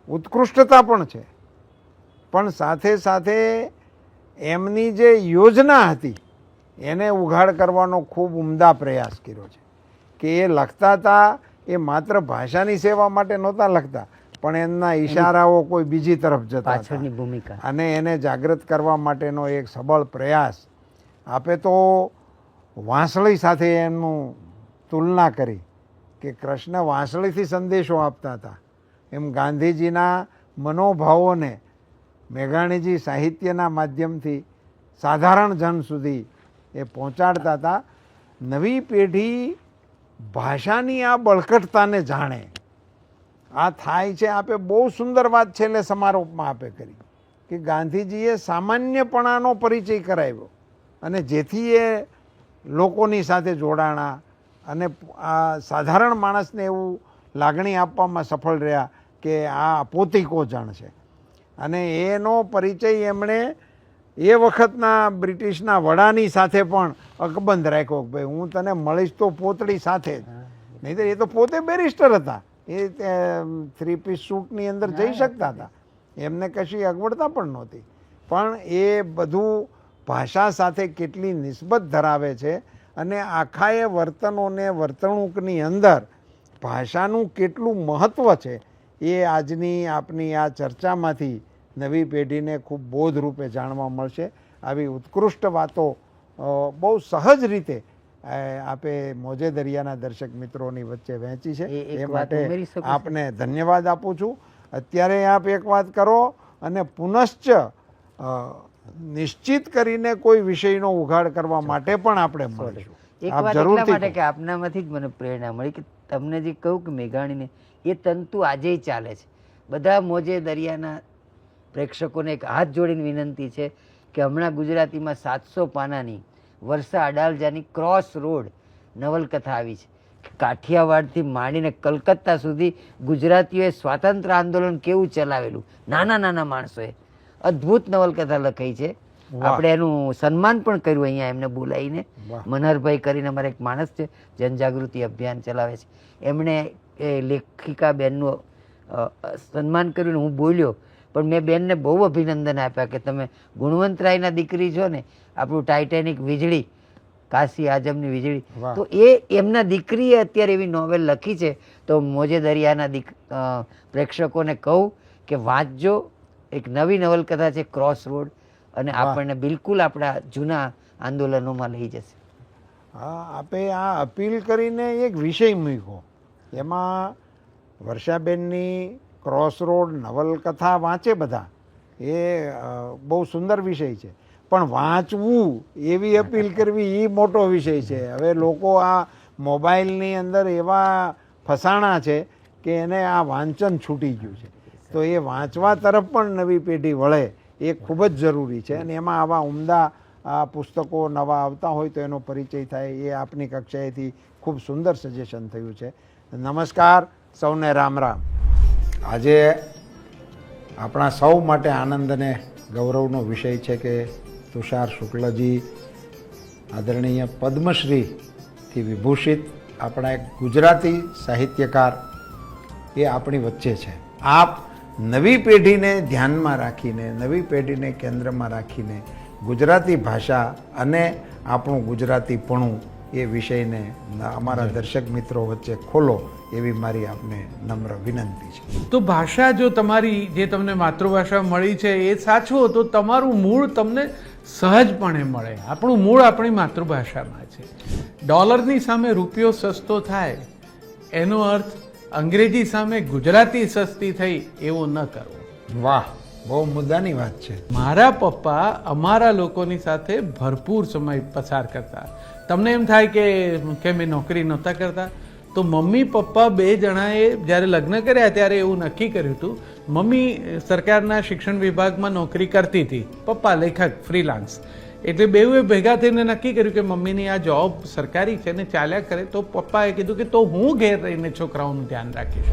ઉત્કૃષ્ટતા પણ છે, પણ સાથે સાથે એમની જે યોજના હતી એને ઉઘાડ કરવાનો ખૂબ ઉમદા પ્રયાસ કર્યો છે. કે એ લખતા હતા એ માત્ર ભાષાની સેવા માટે નહોતા લખતા, પણ એમના ઈશારાઓ કોઈ બીજી તરફ જતા પાછળની ભૂમિકા અને એને જાગૃત કરવા માટેનો એક સબળ પ્રયાસ. આપે તો વાંસળી સાથે એમનું તુલના કરી કે કૃષ્ણ વાંસળીથી સંદેશો આપતા હતા, એમ ગાંધીજીના મનોભાવોને મેઘાણીજી સાહિત્યના માધ્યમથી સાધારણ જન સુધી એ પહોંચાડતા હતા. નવી પેઢી ભાષાની આ બળકટતાને જાણે. આ થાય છે. આપે બહુ સુંદર વાત છેલ્લે સમારોપમાં આપે કરી કે ગાંધીજીએ સામાન્યપણાનો પરિચય કરાવ્યો અને જેથી એ લોકોની સાથે જોડાણા અને આ સાધારણ માણસને એવું લાગણી આપવામાં સફળ રહ્યા કે આ પોતિકો જણ છે. અને એનો પરિચય એમણે એ વખતના બ્રિટિશના વડાની સાથે પણ અકબંધ રાખ્યો કે ભાઈ હું તને મળીશ તો પોતળી સાથે જ, નહીં તો એ તો પોતે બેરિસ્ટર હતા, એ 3 પીસ સૂટની અંદર જઈ શકતા હતા, એમને કશી અગવડતા પણ નહોતી. પણ એ બધું ભાષા સાથે કેટલી નિસ્બત ધરાવે છે અને આખા એ વર્તનોને વર્તણૂકની અંદર ભાષાનું કેટલું મહત્ત્વ છે એ આજની આપની આ ચર્ચામાંથી નવી પેઢીને ખૂબ બોધરૂપે જાણવા મળશે. આવી ઉત્કૃષ્ટ વાતો બહુ સહજ રીતે આપે મોજે દરિયાના દર્શક મિત્રોની વચ્ચે વહેંચી છે, એ માટે આપને ધન્યવાદ આપું છું. અત્યારે આપ એક વાત કરો અને પુનશ્ચ નિશ્ચિત કરીને કોઈ વિષયનો ઉઘાડ કરવા માટે પણ આપણે મળીશું. એક વાત એટલા માટે કે આપનામાંથી જ મને પ્રેરણા મળી કે તમને જે કહ્યું કે મેઘાણીને એ તંતુ આજે ચાલે છે. બધા મોજે દરિયાના પ્રેક્ષકોને એક હાથ જોડીને વિનંતી છે કે હમણાં ગુજરાતીમાં 700 પાનાની વર્ષા અડાલજાની ક્રોસ રોડ નવલકથા આવી છે. કાઠિયાવાડથી માંડીને કલકત્તા સુધી ગુજરાતીઓએ સ્વાતંત્ર્ય આંદોલન કેવું ચલાવેલું, નાના નાના માણસોએ અદ્ભુત નવલકથા લખાઈ છે. વાહ. આપણે એનું સન્માન પણ કર્યું અહીંયા એમને બોલાવીને. વાહ. મનહરભાઈ કરીને અમારા એક માણસ છે, જનજાગૃતિ અભિયાન ચલાવે છે, એમણે એ લેખિકા બેનનું સન્માન કર્યું ને હું બોલ્યો, પણ મેં બેનને બહુ અભિનંદન આપ્યા કે તમે ગુણવંતરાયના દીકરી છો ને, આપણું ટાઇટેનિક વીજળી, કાશી આઝમની વીજળી, વાહ. તો એ એમના દીકરીએ અત્યારે એવી નોવેલ લખી છે. તો મોજે દરિયાના પ્રેક્ષકોને કહું કે વાંચજો, એક નવી નવલકથા છે ક્રોસ રોડ, અને વાહ. આપણને બિલકુલ આપણા જૂના આંદોલનોમાં લઈ જશે. હા, આપે આ અપીલ કરીને એક વિષય મૂક્યો, એમાં વર્ષાબેનની ક્રોસ રોડ નવલકથા વાંચે બધા, એ બહુ સુંદર વિષય છે, પણ વાંચવું એવી અપીલ કરવી એ મોટો વિષય છે. હવે લોકો આ મોબાઈલની અંદર એવા ફસાણા છે કે એને આ વાંચન છૂટી ગયું છે, તો એ વાંચવા તરફ પણ નવી પેઢી વળે એ ખૂબ જ જરૂરી છે. અને એમાં આવા ઉમદા આ પુસ્તકો નવા આવતા હોય તો એનો પરિચય થાય, એ આપની કક્ષાએથી ખૂબ સુંદર સજેશન થયું છે. નમસ્કાર, સૌને રામ રામ. આજે આપણા સૌ માટે આનંદ અને ગૌરવનો વિષય છે કે તુષાર શુક્લજી આદરણીય પદ્મશ્રીથી વિભૂષિત આપણા એક ગુજરાતી સાહિત્યકાર એ આપણી વચ્ચે છે. આપ નવી પેઢીને ધ્યાનમાં રાખીને, નવી પેઢીને કેન્દ્રમાં રાખીને ગુજરાતી ભાષા અને આપણું ગુજરાતીપણું એ વિષયને અમારા દર્શક મિત્રો વચ્ચે ખોલો એવી મારી આપને નમ્ર વિનંતી છે. તો ભાષા જો તમારી જે તમને માતૃભાષા મળી છે એ સાચવો તો તમારું મૂળ તમને સહજપણે મળે. આપણું મૂળ આપણી માતૃભાષામાં છે. ડોલરની સામે રૂપિયો સસ્તો થાય એનો અર્થ અંગ્રેજી સામે ગુજરાતી સસ્તી થઈ એવો ન કરવો. વાહ, બહુ મુદ્દાની વાત છે. મારા પપ્પા અમારા લોકોની સાથે ભરપૂર સમય પસાર કરતા. તમને એમ થાય કે મેં નોકરી નહોતા કરતા, તો મમ્મી પપ્પા બે જણાએ જ્યારે લગ્ન કર્યા ત્યારે એવું નક્કી કર્યું હતું. મમ્મી સરકારના શિક્ષણ વિભાગમાં નોકરી કરતી હતી, પપ્પા લેખક ફ્રીલાન્સ, એટલે બેઉએ ભેગા થઈને નક્કી કર્યું કે મમ્મીની આ જોબ સરકારી છે ને ચાલ્યા કરે, તો પપ્પાએ કીધું કે તો હું ઘેર રહીને છોકરાઓનું ધ્યાન રાખીશ.